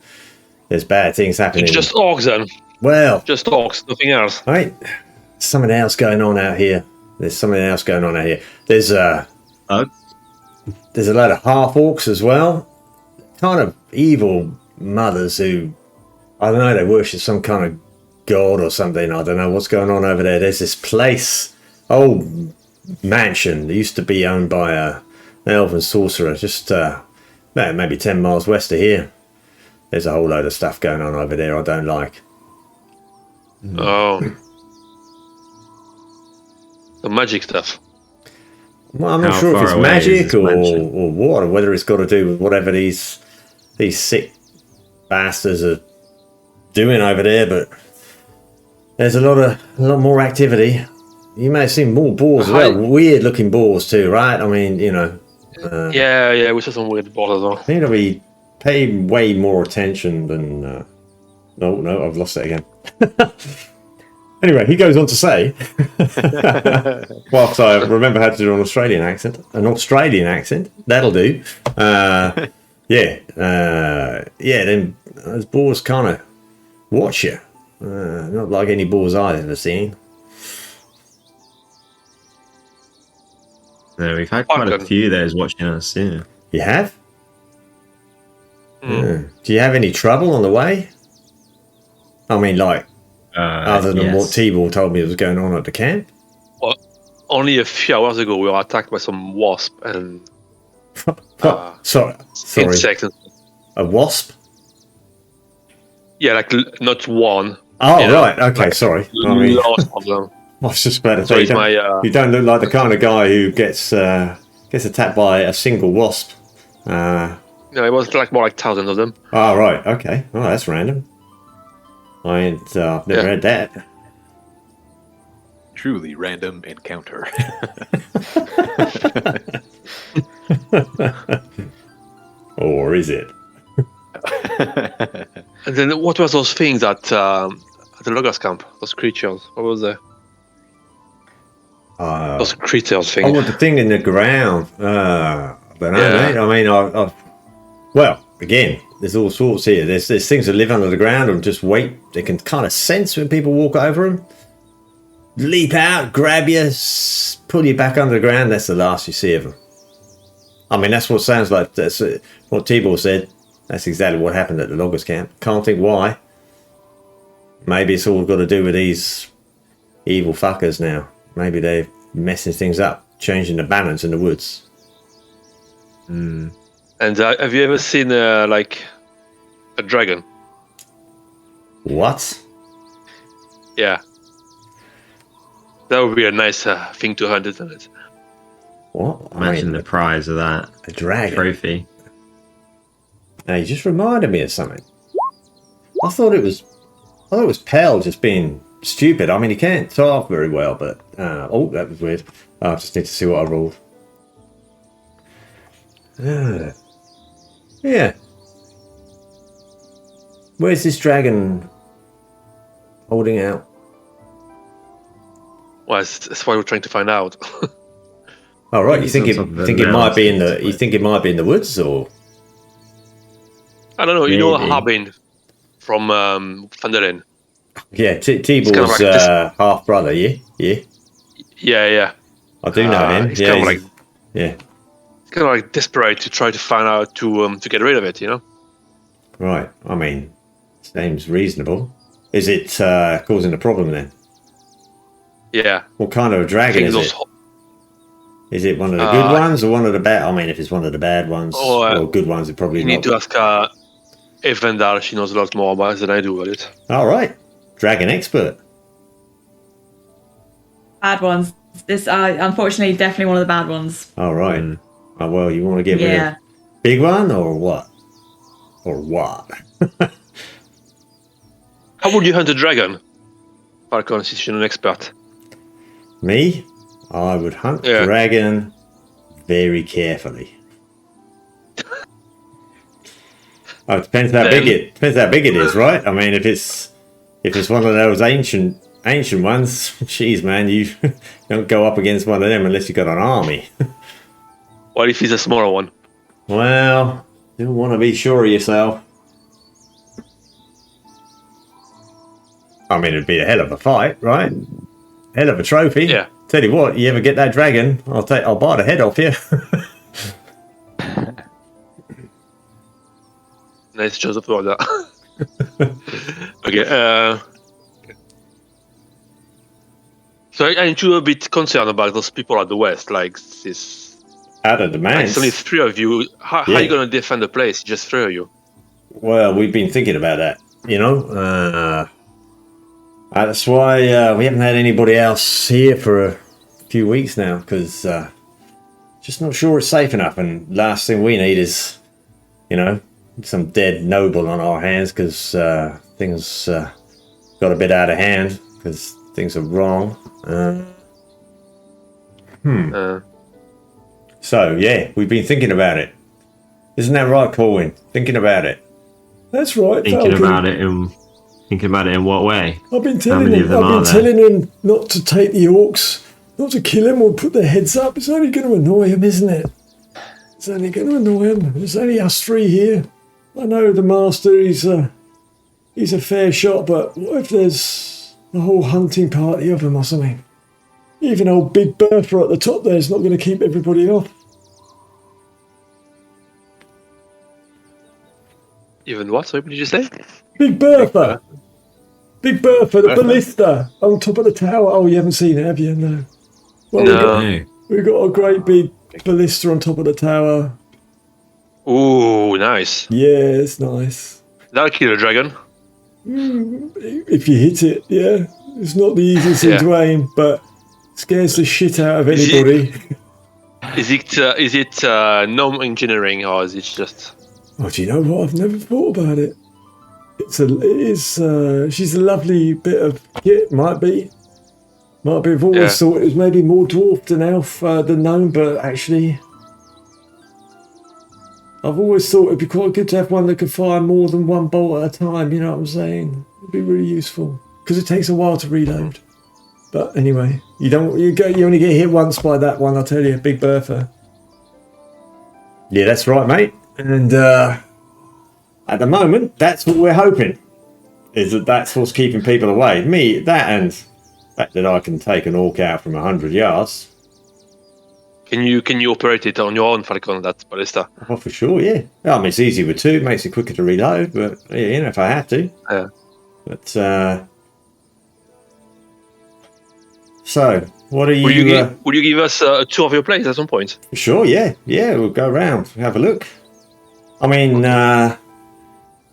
There's bad things happening. It's just orcs then. Well, Just orcs, nothing else. right. Something else going on out here. There's There's a lot of half orcs as well. Kind of evil mothers who, I don't know, they worship some kind of god or something. I don't know what's going on over there. There's this place, old mansion that used to be owned by an elven sorcerer, just maybe 10 miles west of here. There's a whole load of stuff going on over there I don't like. Oh. The magic stuff. Well, I'm not How sure if far it's away is magic this or mansion? what, or whether it's got to do with whatever these sick bastards are doing over there, but there's a lot more activity. You may have seen more boars as well, weird looking boars too, right? I mean, Yeah, we saw some weird boars as well. I need to be paying way more attention than no, I've lost it again. Anyway, he goes on to say, whilst I remember how to do an Australian accent, that'll do. Then those boars kind of watch you. Not like any boars I've ever seen. No, we've had quite a Falcon. few of those watching us, yeah. You have? Yeah. Do you have any trouble on the way? I mean, other than what T-Ball told me was going on at the camp? Well, only a few hours ago, we were attacked by some wasp and Sorry. insects. A wasp? Yeah, like not one. Oh, you know, right. Okay, like sorry. I mean, lots of them. I was just about to So say, it's my. you don't look like the kind of guy who gets attacked by a single wasp. No, it was like more like thousands of them. Oh, right. Okay. Oh, that's random. I ain't never heard that. Truly random encounter. Or is it? And then what was those things at the loggers camp? Those creatures. What was they? Those critters thing. Oh, the thing in the ground. But no, Yeah. mate. I mean, well, again, there's all sorts here. There's things that live under the ground and just wait. They can kind of sense when people walk over them. Leap out, grab you, pull you back under the ground. That's the last you see of them. I mean, that's what sounds like. That's what Tibor said. That's exactly what happened at the loggers camp. Can't think why. Maybe it's all got to do with these evil fuckers now. Maybe they're messing things up, changing the balance in the woods. And have you ever seen like a dragon? What? Yeah. That would be a nice thing to hunt, isn't it? What? Imagine the prize of that a dragon. trophy. Now you just reminded me of something. I thought it was Pell just being stupid. I mean, he can't talk very well, but oh, that was weird. I just need to see what I rolled. Yeah. Where's this dragon holding out? Well, that's what we're trying to find out. Oh, right. You think He's on top of it a might be in the? mountain. You think it might be in the woods, or? I don't know. You know Maybe. Harbin from Thunderlane? Yeah, Tibor's kind of like this- half brother. Yeah. Yeah. I do know him. He's Yeah, kind of like yeah. It's kind of like desperate to try to find out to get rid of it, you know? Right. I mean, seems reasonable. Is it causing a problem then? Yeah. What kind of a I dragon think is those it? Is it one of the good ones or one of the bad? I mean, if it's one of the bad ones or good ones, it probably you not. need to ask Evendal. She knows a lot more about it than I do about it. All right, dragon expert. Bad ones. This, unfortunately, definitely one of the bad ones. All right. Oh, well, you want to get rid Yeah. of big one or what? Or what? How would you hunt a dragon? Falcon, since you're an expert. Me? I would hunt Yeah. dragon very carefully. Oh, it depends how big it is, right? I mean, if it's one of those ancient ones, geez, man, you don't go up against one of them unless you've got an army. What if it's a smaller one? Well, you want to be sure of yourself. I mean, it'd be a hell of a fight, right? Hell of a trophy. Yeah. Tell you what, you ever get that dragon, I'll bite the head off you. Nice Joseph about that. Okay. So I'm a bit concerned about those people at the west, like this. Out of the Like, manse. it's only three of you. How are you going to defend the place? Just three of you. Well, we've been thinking about that, you know. That's why we haven't had anybody else here for a few weeks now, because just not sure it's safe enough. And last thing we need is, you know, some dead noble on our hands, because things got a bit out of hand, because things are wrong. So, yeah, we've been thinking about it. Isn't that right, Corwin? Thinking about it. That's right. Thinking Falcon. about it in what way? I've been How telling many of him. them I've are been there? telling him not to take the orcs, not to kill him or put their heads up. It's only going to annoy him, isn't it? It's only going to annoy him. There's only us three here. I know the master. He's a fair shot, but what if there's a whole hunting party of them or something? Even old Big Bertha at the top there is not going to keep everybody off. Even what? Sorry, what did you say? Big Bertha. Big Bertha, the ballista on top of the tower. Oh, you haven't seen it, have you? No. Well, No. we've got a great big ballista on top of the tower. Ooh, nice. Yeah, it's nice. That'll kill a dragon. if you hit it, yeah. It's not the easiest thing to aim, but scares the shit out of anybody. Is it gnome engineering or is it just? Oh, do you know what? I've never thought about it. She's a lovely bit of kit, might be. I've always thought it was maybe more dwarf than elf than gnome, but actually, I've always thought it'd be quite good to have one that could fire more than one bolt at a time. You know what I'm saying? It'd be really useful because it takes a while to reload. But anyway, you only get hit once by that one. I'll tell you, Big Bertha. Yeah, that's right, mate. And at the moment, that's what we're hoping. Is that's what's keeping people away. Me, that, and the fact that I can take an orc out from 100 yards. Can you operate it on your own Falcon, that ballista? Oh, for sure, yeah. I mean, it's easy with two. It makes it quicker to reload, but, you know, if I have to. Yeah. But, so, what are you... Will you give us a tour of your place at some point? Sure, yeah. Yeah, we'll go around, have a look. I mean,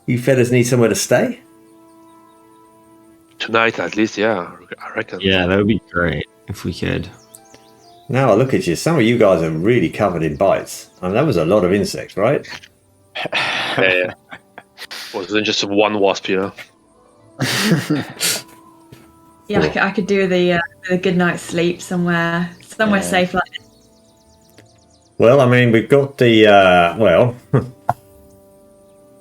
you fellas need somewhere to stay? Tonight, at least, yeah, I reckon. Yeah, that would be great if we could. Now I look at you, some of you guys are really covered in bites. I mean, that was a lot of insects, right? Yeah. Wasn't just one wasp, you know? Yeah, I could do the good night's sleep somewhere safe like this. Well, I mean, we've got the,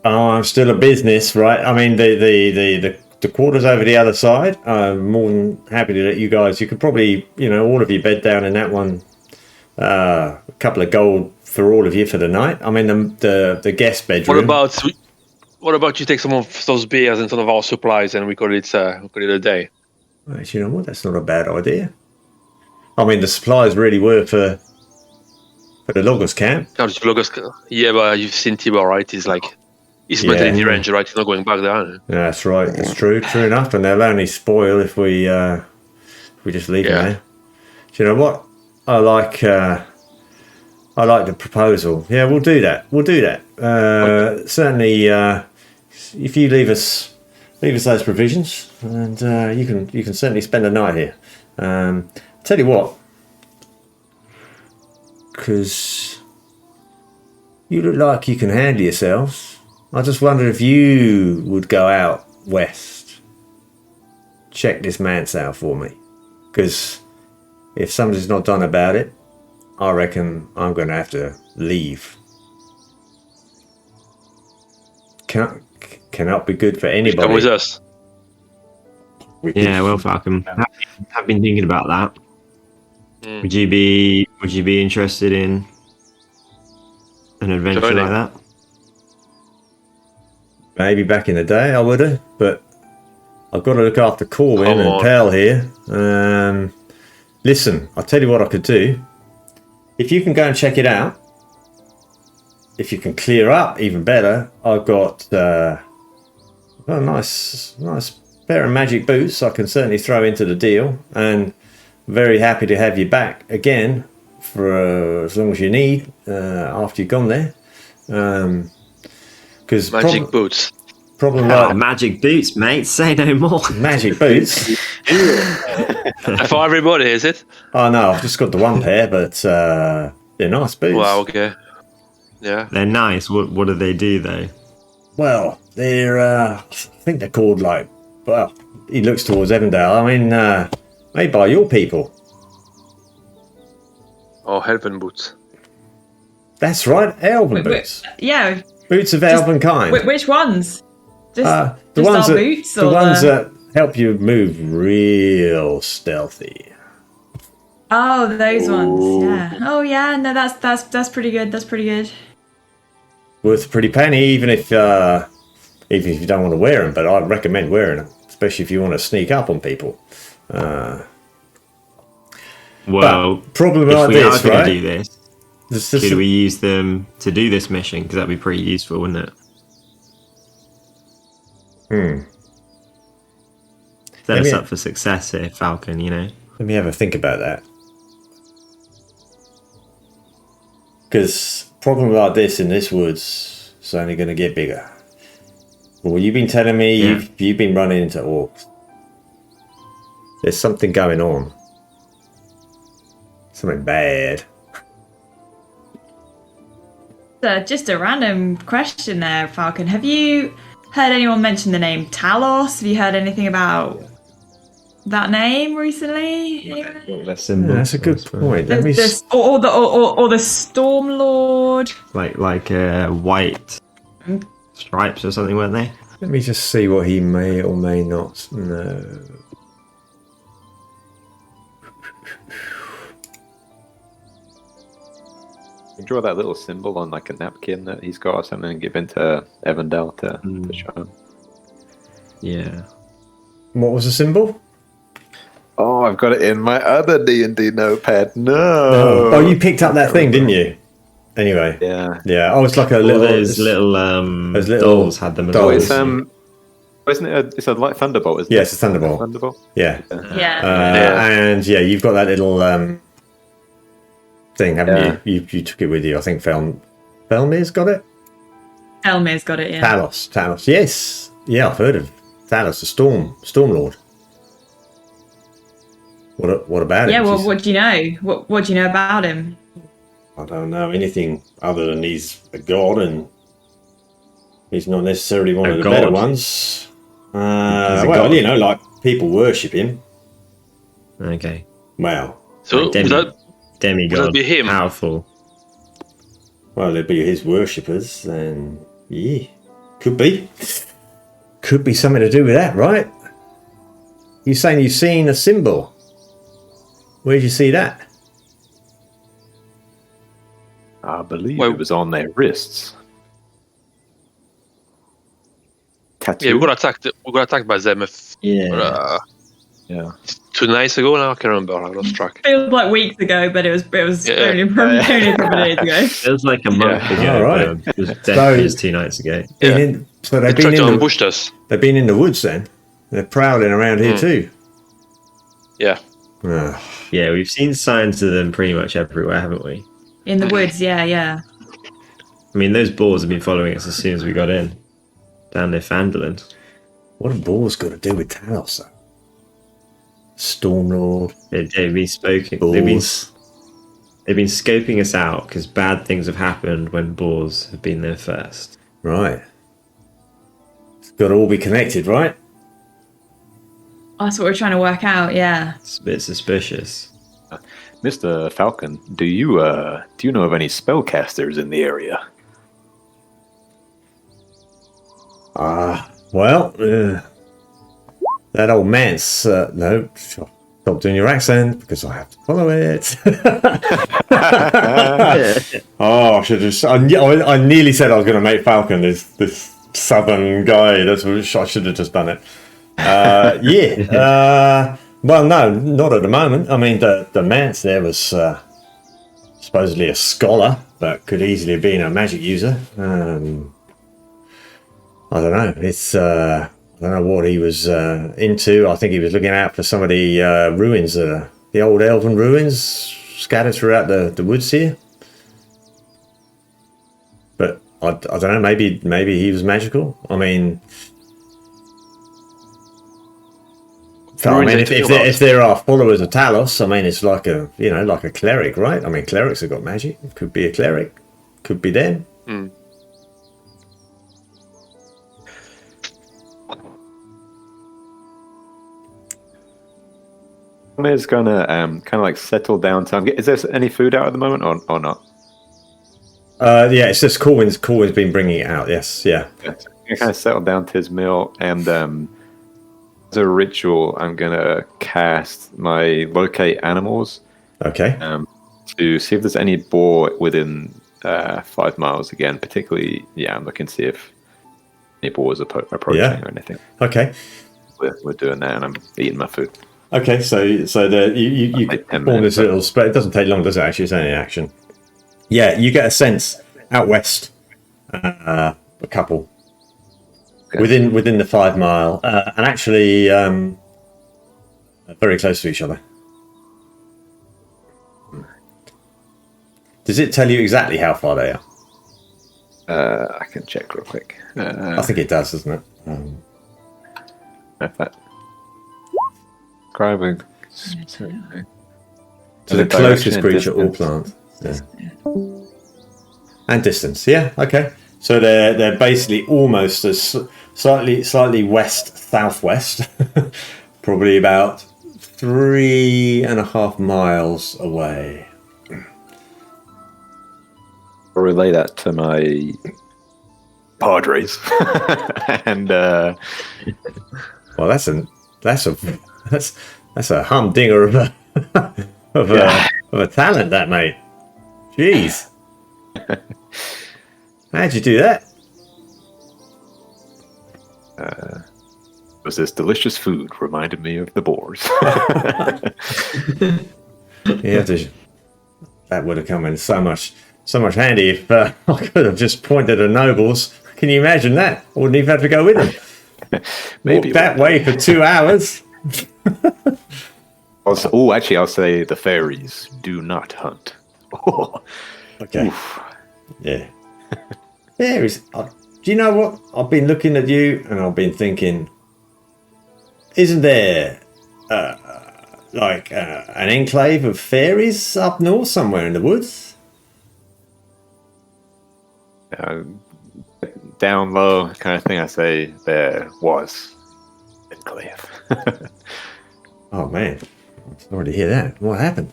I'm still a business, right? I mean, the quarters over the other side. I'm more than happy to let you guys. You could probably, you know, all of you bed down in that one. A couple of gold for all of you for the night. I mean, the guest bedroom. What about you take some of those beers and some of our supplies and we call it a day? Right, you know what? That's not a bad idea. I mean, the supplies really were for the loggers camp. Yeah, but you've seen Tibor, right? He's mentally range, right? He's not going back there. Yeah, that's right. It's true enough. And they'll only spoil if we just leave them there. Do you know what? I like the proposal. Yeah, we'll do that. Certainly, if you leave us those provisions, and you can certainly spend the night here. Tell you what, because you look like you can handle yourselves. I just wondered if you would go out west, check this manse out for me, because if something's not done about it, I reckon I'm going to have to leave. Cannot be good for anybody. Come with us. Yeah, well, Falcon, I've been thinking about that. Mm. Would you be interested in an adventure like that? Maybe back in the day I would have, but I've got to look after Corwin and Pell here. Listen, I'll tell you what I could do. If you can go and check it out, if you can clear up, even better. I've got a nice pair of magic boots I can certainly throw into the deal, and very happy to have you back again for as long as you need after you've gone there. Because magic boots. Problem magic boots, mate. Say no more. Magic boots. For everybody, is it? Oh no, I've just got the one pair, but they're nice boots. Wow, okay. Yeah. They're nice. What do they do though? Well, they're I think they're called he looks towards Evandale. I mean, made by your people. Oh, helping boots. That's right, elven boots. Yeah. Boots of elven kind. Which ones? The ones our boots, the ones that help you move real stealthy. Oh, those ones. Yeah. Oh, yeah. No, that's pretty good. That's pretty good. Worth a pretty penny, even if you don't want to wear them. But I'd recommend wearing them, especially if you want to sneak up on people. Well, problem if like we this, are going right? to do this, could we use them to do this mission? Because that'd be pretty useful, wouldn't it? Set us up for success here, Falcon, you know? Let me have a think about that. Because problem like this in this woods is only going to get bigger. Well, you've been telling me you've been running into orcs. There's something going on. Something bad. Just a random question there, Falcon. Have you heard anyone mention the name Talos? Have you heard anything about that name recently? That's symbol. That's a good point. Or the Storm Lord. Like white stripes or something, weren't they? Let me just see what he may or may not know. Draw that little symbol on like a napkin that he's got or something and give it to Evandel to show him. Yeah. What was the symbol? Oh, I've got it in my other D&D notepad. No. Oh, you picked up that thing, didn't you? Anyway. Yeah. Yeah. Oh, it's like a All little. those little dolls had them as well. dolls. Isn't it? It's a light thunderbolt, isn't it? Yeah, it's a thunderbolt. Thunderbolt. Yeah. Yeah. And yeah, you've got that little thing, haven't you? You took it with you. I think Felmir's got it. Elmir's got it, yeah. Talos. Yes. Yeah, I've heard of Talos, the Storm Lord. What about him? Yeah, well, what do you know? What do you know about him? I don't know anything other than he's a god and he's not necessarily one of the better ones. Well, god. you know, like people worship him. Okay. Well, So would that Demigod, be him? powerful. well, they'd be his worshippers, and yeah, could be something to do with that, right? You're saying you've seen a symbol? Where'd you see that? I believe it was on their wrists. Tattoo. Yeah, we got attacked by them. Yeah. 2 nights ago now. I can't remember. I lost track. Feels like weeks ago, but it was only a couple of days ago. It was like a month ago. All right. But it was definitely just 2 nights ago. So They tried to ambush us. They've been in the woods then. They're prowling around here too. Yeah. Yeah, we've seen signs of them pretty much everywhere, haven't we? In the woods, yeah. I mean, those boars have been following us as soon as we got in. Down near Fandolin. What have boars got to do with Talos, though? Stormlord. They've been spoken. Boars. They've been scoping us out because bad things have happened when boars have been there first. Right. It's got to all be connected, right? That's what we're trying to work out, yeah. It's a bit suspicious. Mr. Falcon, do you know of any spellcasters in the area? That old manse. No, stop doing your accent because I have to follow it. Oh, I should have. I nearly said I was going to make Falcon this southern guy. That's what I should have just done it. Well, no, not at the moment. I mean, the manse there was supposedly a scholar, but could easily have been a magic user. I don't know. I don't know what he was into. I think he was looking out for some of the ruins, the old elven ruins scattered throughout the woods here. But I don't know. Maybe he was magical. I mean, if there are followers of Talos, I mean, it's like a cleric, right? I mean, clerics have got magic. It could be a cleric. Could be them. Is gonna kind of like settle down time. Is there any food out at the moment or not? Yeah, it's just Corwin's been bringing it out. Yes, yeah. He kind of settled down to his meal, and as a ritual, I'm gonna cast my locate animals. Okay. To see if there's any boar within 5 miles again. Particularly, I'm looking to see if any boars are approaching or anything. Okay. We're doing that, and I'm eating my food. Okay, so you form this little spread. It doesn't take long, does it? Actually, it's only action. Yeah, you get a sense out west, a couple within the 5 mile, and actually very close to each other. Does it tell you exactly how far they are? I can check real quick. I think it does, doesn't it? Perfect. Describing. To the closest creature or plant. Yeah. And distance. Yeah. Okay. So they're basically almost as slightly west-southwest, probably about 3.5 miles away. I'll relay that to my padres, and well, that's a humdinger of a talent, that mate. Jeez, how'd you do that? Was this delicious food reminded me of the boars? Yeah, that would have come in so much handy if I could have just pointed at nobles. Can you imagine that? I wouldn't even have to go with them. Maybe walk that way for 2 hours. Actually, I'll say the fairies do not hunt. Okay. Oof. Yeah. Do you know what? I've been looking at you and I've been thinking, isn't there an enclave of fairies up north somewhere in the woods? Down low kind of thing. I say there was enclave. Oh man, I'm sorry to hear that. What happened?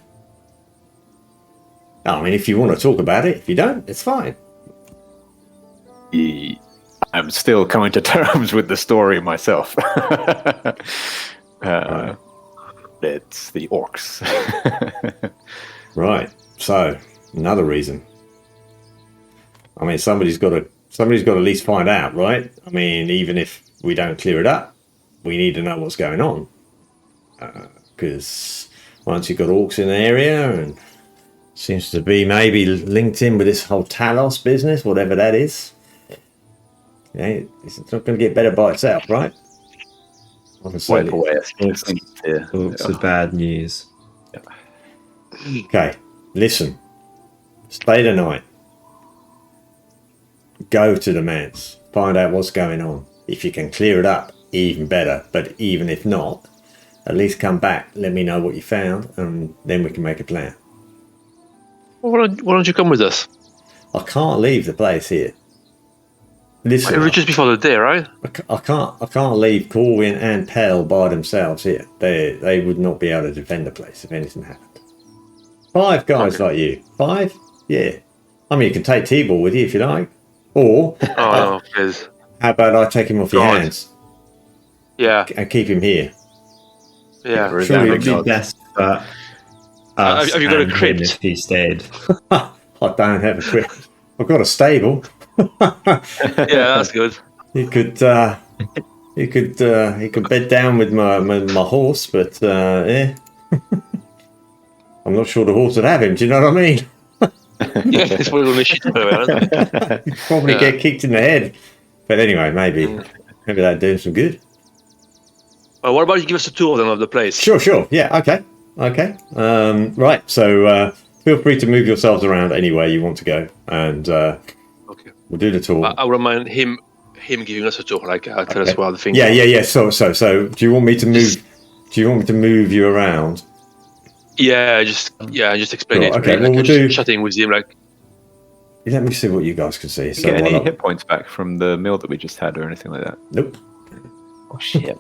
I mean, if you want to talk about it, if you don't, it's fine. I'm still coming to terms with the story myself. It's the orcs. Right. So another reason. I mean, somebody's got to at least find out, right? I mean, even if we don't clear it up, we need to know what's going on. Because once you've got orcs in the area, and seems to be maybe linked in with this whole Talos business, whatever that is. Yeah, it's not going to get better by itself, right? Wipe away a small thing here. It's a bad news. Okay, listen. Stay the night. Go to the manse. Find out what's going on. If you can clear it up, even better. But even if not, at least come back. Let me know what you found, and then we can make a plan. Well, why don't you come with us? I can't leave the place here. Listen, It was just before the day, right? I can't leave Corwin and Pell by themselves here. They would not be able to defend the place if anything happened. 5 guys like you. 5? Yeah. I mean, you can take T-Ball with you if you like. Or No, please. how about I take him off your hands Yeah, and keep him here? yeah. Surely It would be best for us Have you got a and him crypt? if he stayed. I don't have a crypt. I've got a stable. Yeah, that's good. He could bed down with my horse, but yeah. I'm not sure the horse would have him. Do you know what I mean? Yeah, it's probably going to shit around. He'd probably get kicked in the head. But anyway, maybe that'd do him some good. What about you give us a tour then of the place? Sure. Yeah. Okay. Right. So feel free to move yourselves around anywhere you want to go, and Okay. we'll do the tour. I would mind him giving us a tour, like tell us where the things. Yeah. So do you want me to move? Do you want me to move you around? Yeah, just explain it. Okay, Like, well, we'll just do- chatting with him, like. Let me see what you guys can see. Did So you get any while I- hit points back from the meal that we just had or anything like that? Nope. Oh, shit.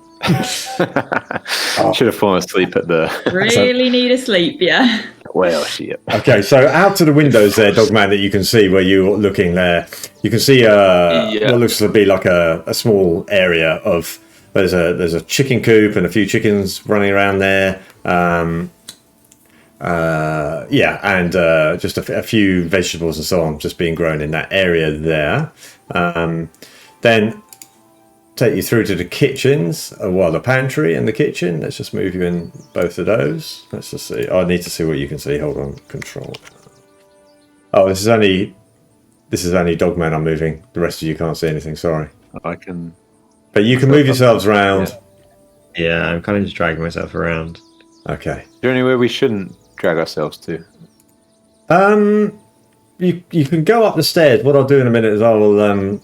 Should have fallen asleep at the... Really need a sleep, yeah. Well, shit. Okay, so out to the windows there, Dogman, that you can see where you're looking there, you can see what looks to be like a small area of there's a chicken coop and a few chickens running around there. And just a few vegetables and so on just being grown in that area there. Then take you through to the kitchens, the pantry and the kitchen. Let's just move you in both of those. Let's just see. I need to see what you can see. Hold on, control. Oh, this is only Dogman I'm moving. The rest of you can't see anything. Sorry, I can... but you can move yourselves around. Yeah, I'm kind of just dragging myself around. Okay. Is there anywhere we shouldn't drag ourselves to? You can go up the stairs. What I'll do in a minute is I will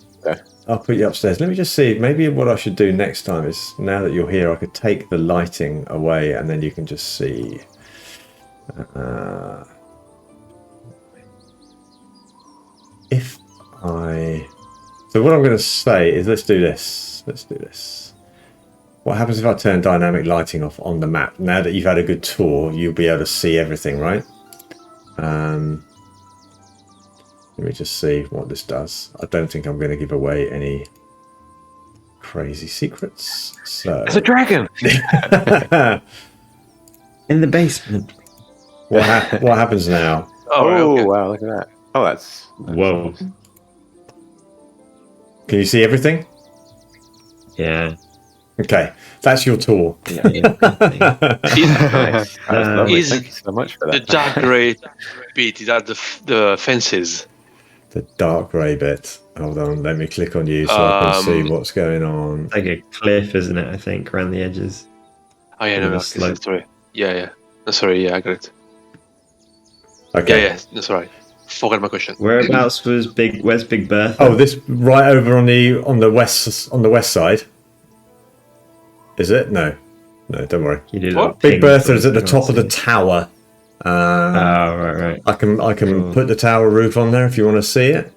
I'll put you upstairs. Let me just see. Maybe what I should do next time is, now that you're here, I could take the lighting away, and then you can just see. If I... So what I'm going to say is, let's do this. What happens if I turn dynamic lighting off on the map? Now that you've had a good tour, you'll be able to see everything, right? Let me just see what this does. I don't think I'm going to give away any crazy secrets. So It's a dragon! In the basement. what happens now? Oh, okay. wow, look at that. Oh, that's... Whoa. Can you see everything? Yeah. Okay, that's your tour. Nice. That's lovely. Is Thank you so much for The that. dark grey bit is that the fences. The dark grey bit. Hold on, let me click on you so I can see what's going on. Like a cliff, isn't it? I think around the edges. Oh yeah, no, The no, slope. sorry. Yeah. No, sorry, yeah, I got it. Okay. Yeah, no, sorry. Forgot my question. Whereabouts was Big? Where's Big Bertha? Oh, this right over on the west side. Is it? No, don't worry. You did What? Big Bertha is at the top of the tower. Oh, right. I can Cool. put the tower roof on there if you want to see it.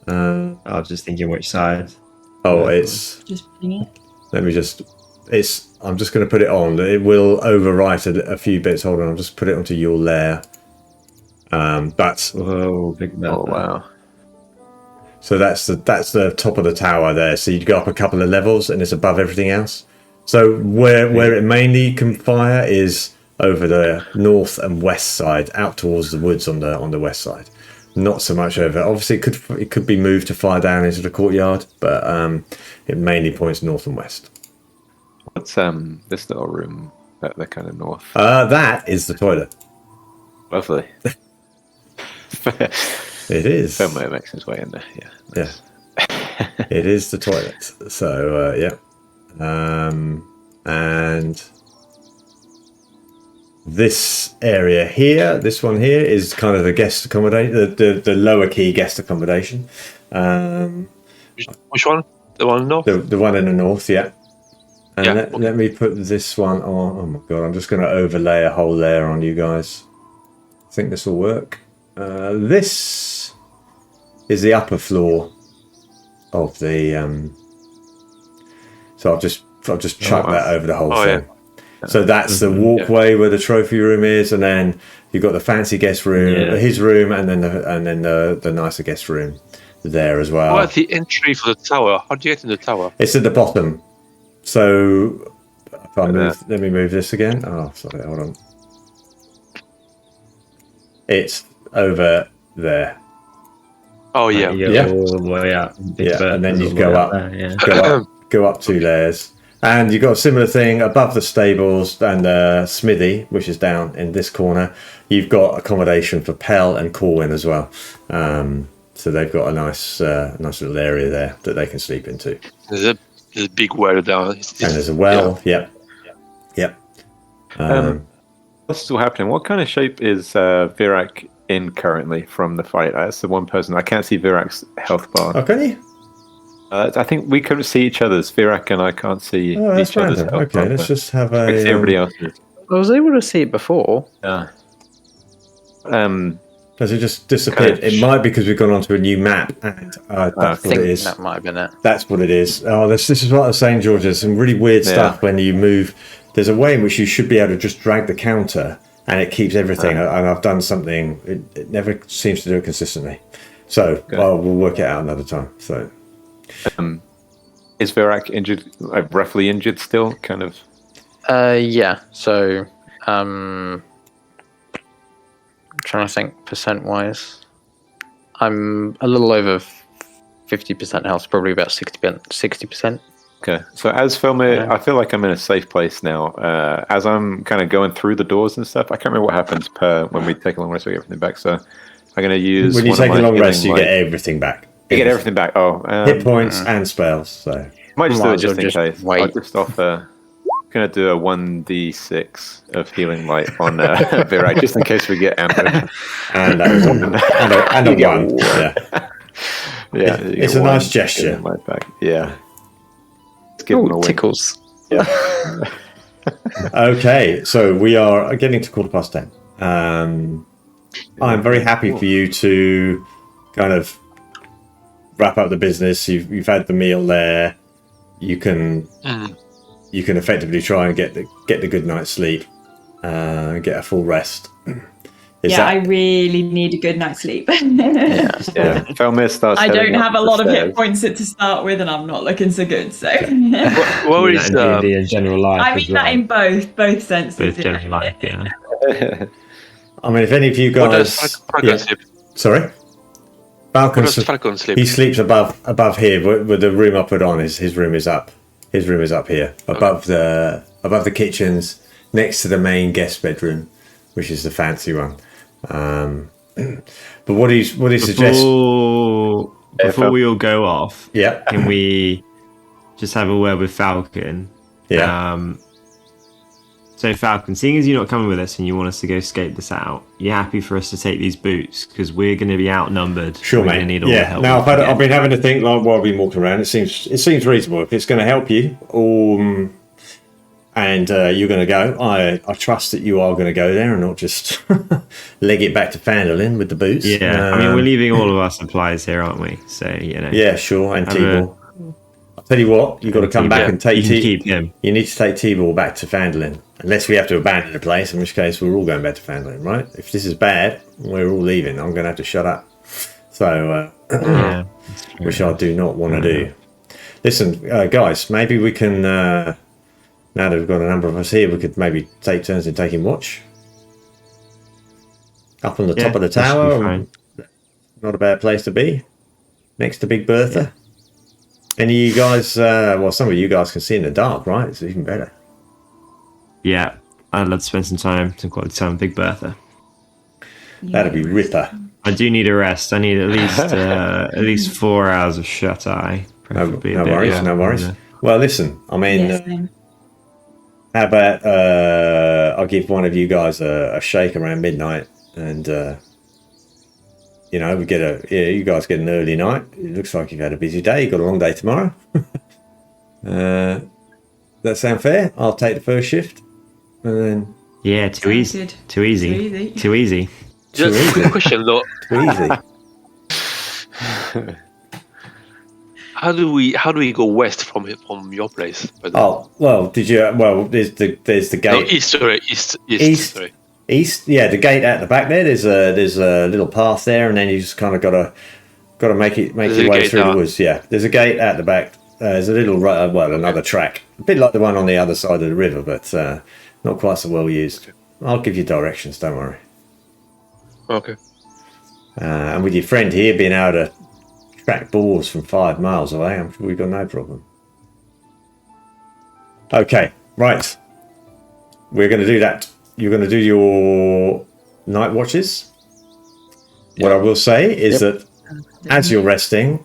I was just thinking which side. Oh, it's. Just putting it. Let me just. It's. I'm just going to put it on. It will overwrite a few bits. Hold on. I'll just put it onto your layer. But Whoa, Big Bertha. Oh, wow. so that's the top of the tower there. So you'd go up a couple of levels, and it's above everything else. So where it mainly can fire is over the north and west side, out towards the woods on the west side. Not so much over. Obviously, it could be moved to fire down into the courtyard, but it mainly points north and west. What's this little room at the kind of north? That is the toilet. Lovely. It is. Somewhere makes his way in there. Yeah. Nice. It is the toilet. So yeah, and this area here, this one here, is kind of the guest accommodation, the lower key guest accommodation. Which one? The one north? The one in the north, yeah. And Yeah, let me put this one on. Oh my god, I'm just going to overlay a whole layer on you guys. I think this will work. This is the upper floor of the. So I've just chucked that over the whole thing. Yeah. So that's the walkway where the trophy room is, and then you've got the fancy guest room, his room, and then the nicer guest room there as well. What the entry for the tower? How do you get in the tower? It's at the bottom. So if I move, let me move this again. Oh, sorry, hold on. It's over there. Oh yeah. You go Yeah. all the way up. Big Bertha's and then you all the go way up. there, yeah. Go up 2 layers. And you've got a similar thing above the stables and the smithy, which is down in this corner. You've got accommodation for Pell and Corwin as well. So they've got a nice little area there that they can sleep into. There's a big well down. And there's a well. Yep. What's still happening? What kind of shape is Virak in currently from the fight? That's the one person. I can't see Virak's health bar. Oh, can you? I think we couldn't see each other's. Virak and I can't see Oh, that's each other's random. health Okay, bar, let's but just have I can see everybody a. else's. I was able to see it before. Yeah. Has it just disappeared? Kind of It might be because we've gone onto a new map, and that's I what think it is. that might have been it. That's what it is. Oh, this is what I was saying, George. There's some really weird stuff when you move. There's a way in which you should be able to just drag the counter, and it keeps everything. And I've done something. It never seems to do it consistently. So we'll work it out another time. So Is Virak injured? Roughly injured still? Kind of. Yeah. So, I'm trying to think percent-wise. I'm a little over 50% health, probably about 60%. Okay, so as Felmir, I feel like I'm in a safe place now. As I'm kind of going through the doors and stuff, I can't remember what happens when we take a long rest, we get everything back. So I'm going to use. when you one of take a my long rest, healing you get light- everything back. You get everything back. Hit points and spells. So Might just do Might it as well just in just case. wait. I'll just offer. Going to do a 1d6 of healing light on Virak, just in case we get ambushed. and a one. Yeah. Yeah, it's a nice gesture. Yeah. Let's give them a win. Tickles. Yeah. Okay, so we are getting to 10:15. I'm very happy for you to kind of wrap up the business. You've had the meal there. You can effectively try and get the good night's sleep, get a full rest. I really need a good night's sleep. Felmir starts. I don't have a lot of stairs. hit points to start with, and I'm not looking so good. So, What is D&D in general life? I mean that in both senses. both general life. Yeah. I mean, if any of you what does guys, Falcon sleep? sorry, What does Falcon. Falcon sleep? He sleeps above here, with the room I put on. His room is up. His room is up here, above the kitchens, next to the main guest bedroom, which is the fancy one. But what he suggests Before we all go off, Yeah. can we just have a word with Falcon? Yeah. So Falcon, seeing as you're not coming with us and you want us to go scope this out, you happy for us to take these boots because we're going to be outnumbered. Sure, we're mate. Gonna need all the Yeah. help Now we can I've get. been having to think like while I've been walking around. It seems reasonable. If it's going to help you, and you're going to go, I trust that you are going to go there and not just leg it back to Fandolin with the boots. Yeah, I mean we're leaving all of our supplies here, aren't we? So Yeah, sure. And Have T-Ball. I'll tell you what, you've got to come back and take you can keep him. You need to take T-Ball back to Fandolin, unless we have to abandon the place, in which case we're all going back to Fandolin, right? If this is bad, we're all leaving. I'm going to have to shut up. So, Yeah, which I do not want to do. Listen, guys, maybe we can, now that we've got a number of us here, we could maybe take turns in taking watch. Up on the top of the that should be tower. fine. Not a bad place to be. Next to Big Bertha. Any of you guys, some of you guys can see in the dark, right? It's even better. Yeah, I'd love to spend some quality time with Big Bertha. That'd be ripper. I do need a rest. I need at least 4 hours of shut eye. No preferably a bit, worries, no worries. Yeah. Well, listen, I mean, how about I'll give one of you guys a shake around midnight, and we get you guys get an early night. It looks like you've had a busy day. You've got a long day tomorrow. That sound fair? I'll take the first shift, and then Yeah, too Sounds easy. good. Too easy. Too easy. Too easy. Just a quick question though. too easy. How do we go west from your place? Oh well, did you? Well, there's the gate. No, east. Sorry, east. East. Sorry. East, yeah, the gate at the back there. There's a little path there, and then you just kind of got to make your way gate through the now. woods. Yeah, there's a gate at the back. There's a little another track, a bit like the one on the other side of the river, but not quite so well used. I'll give you directions. Don't worry. Okay. And with your friend here being able to track boars from 5 miles away, I'm sure we've got no problem. Okay, right. We're going to do that. You're going to do your night watches. What I will say is that as you're resting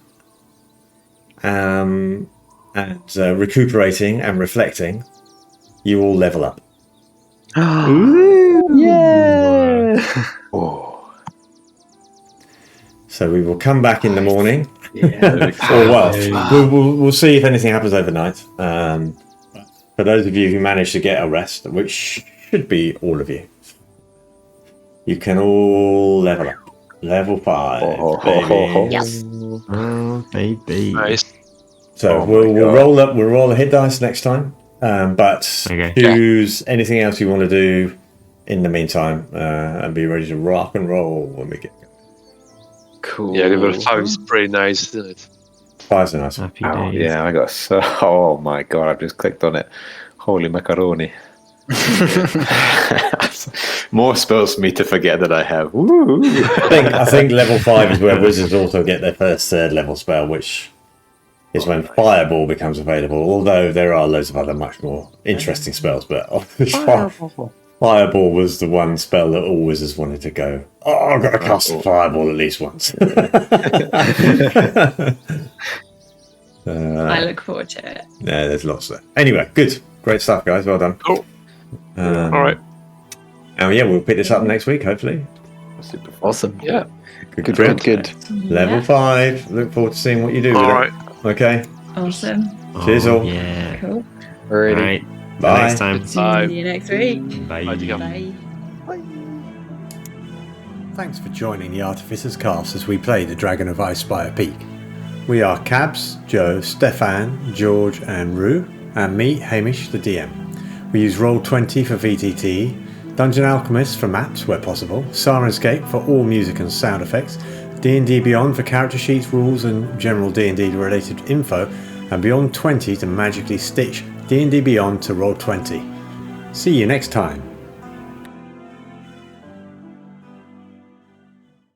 and recuperating and reflecting, you all level up. So we will come back in the morning. We'll see if anything happens overnight. For those of you who manage to get a rest, which should be all of you, you can all level up. Level 5. baby. Yes. Oh, baby. Nice. So we'll roll up. We'll roll a hit dice next time. But Okay. choose anything else you want to do in the meantime, and be ready to rock and roll when we get going. Cool. Yeah, level 5 is pretty nice, isn't it? 5's a nice one. Happy Oh, days. yeah, I got so. Oh my god, I've just clicked on it. Holy macaroni. More spells for me to forget that I have. Woo. I think level 5 is where wizards also get their first third level spell, which is when Fireball becomes available. Although there are loads of other much more interesting spells, but Fireball was the one spell that all wizards wanted to go. Oh, I've got to cast a Fireball at least once. I look forward to it. Yeah, there's lots there. Anyway, good, great stuff, guys. Well done. Cool. All right. And yeah, we'll pick this up next week, hopefully. Super fun. Awesome. Yeah. Good. Level Yeah. 5. Look forward to seeing what you do with All it. right. Okay. Awesome. Cheers all. Yeah. Cool. All Alrighty. right. Bye. Next time. Bye. See you next week. Bye. Bye, Tika. Bye. Thanks for joining the Artificer's Cast as we play the Dragon of Icespire Peak. We are Cabs, Joe, Stefan, George and Rue, and me, Hamish, the DM. We use Roll20 for VTT, Dungeon Alchemist for maps where possible, Sirenscape for all music and sound effects, D&D Beyond for character sheets, rules and general D&D related info, and Beyond 20 to magically stitch D&D Beyond to Roll20. See you next time.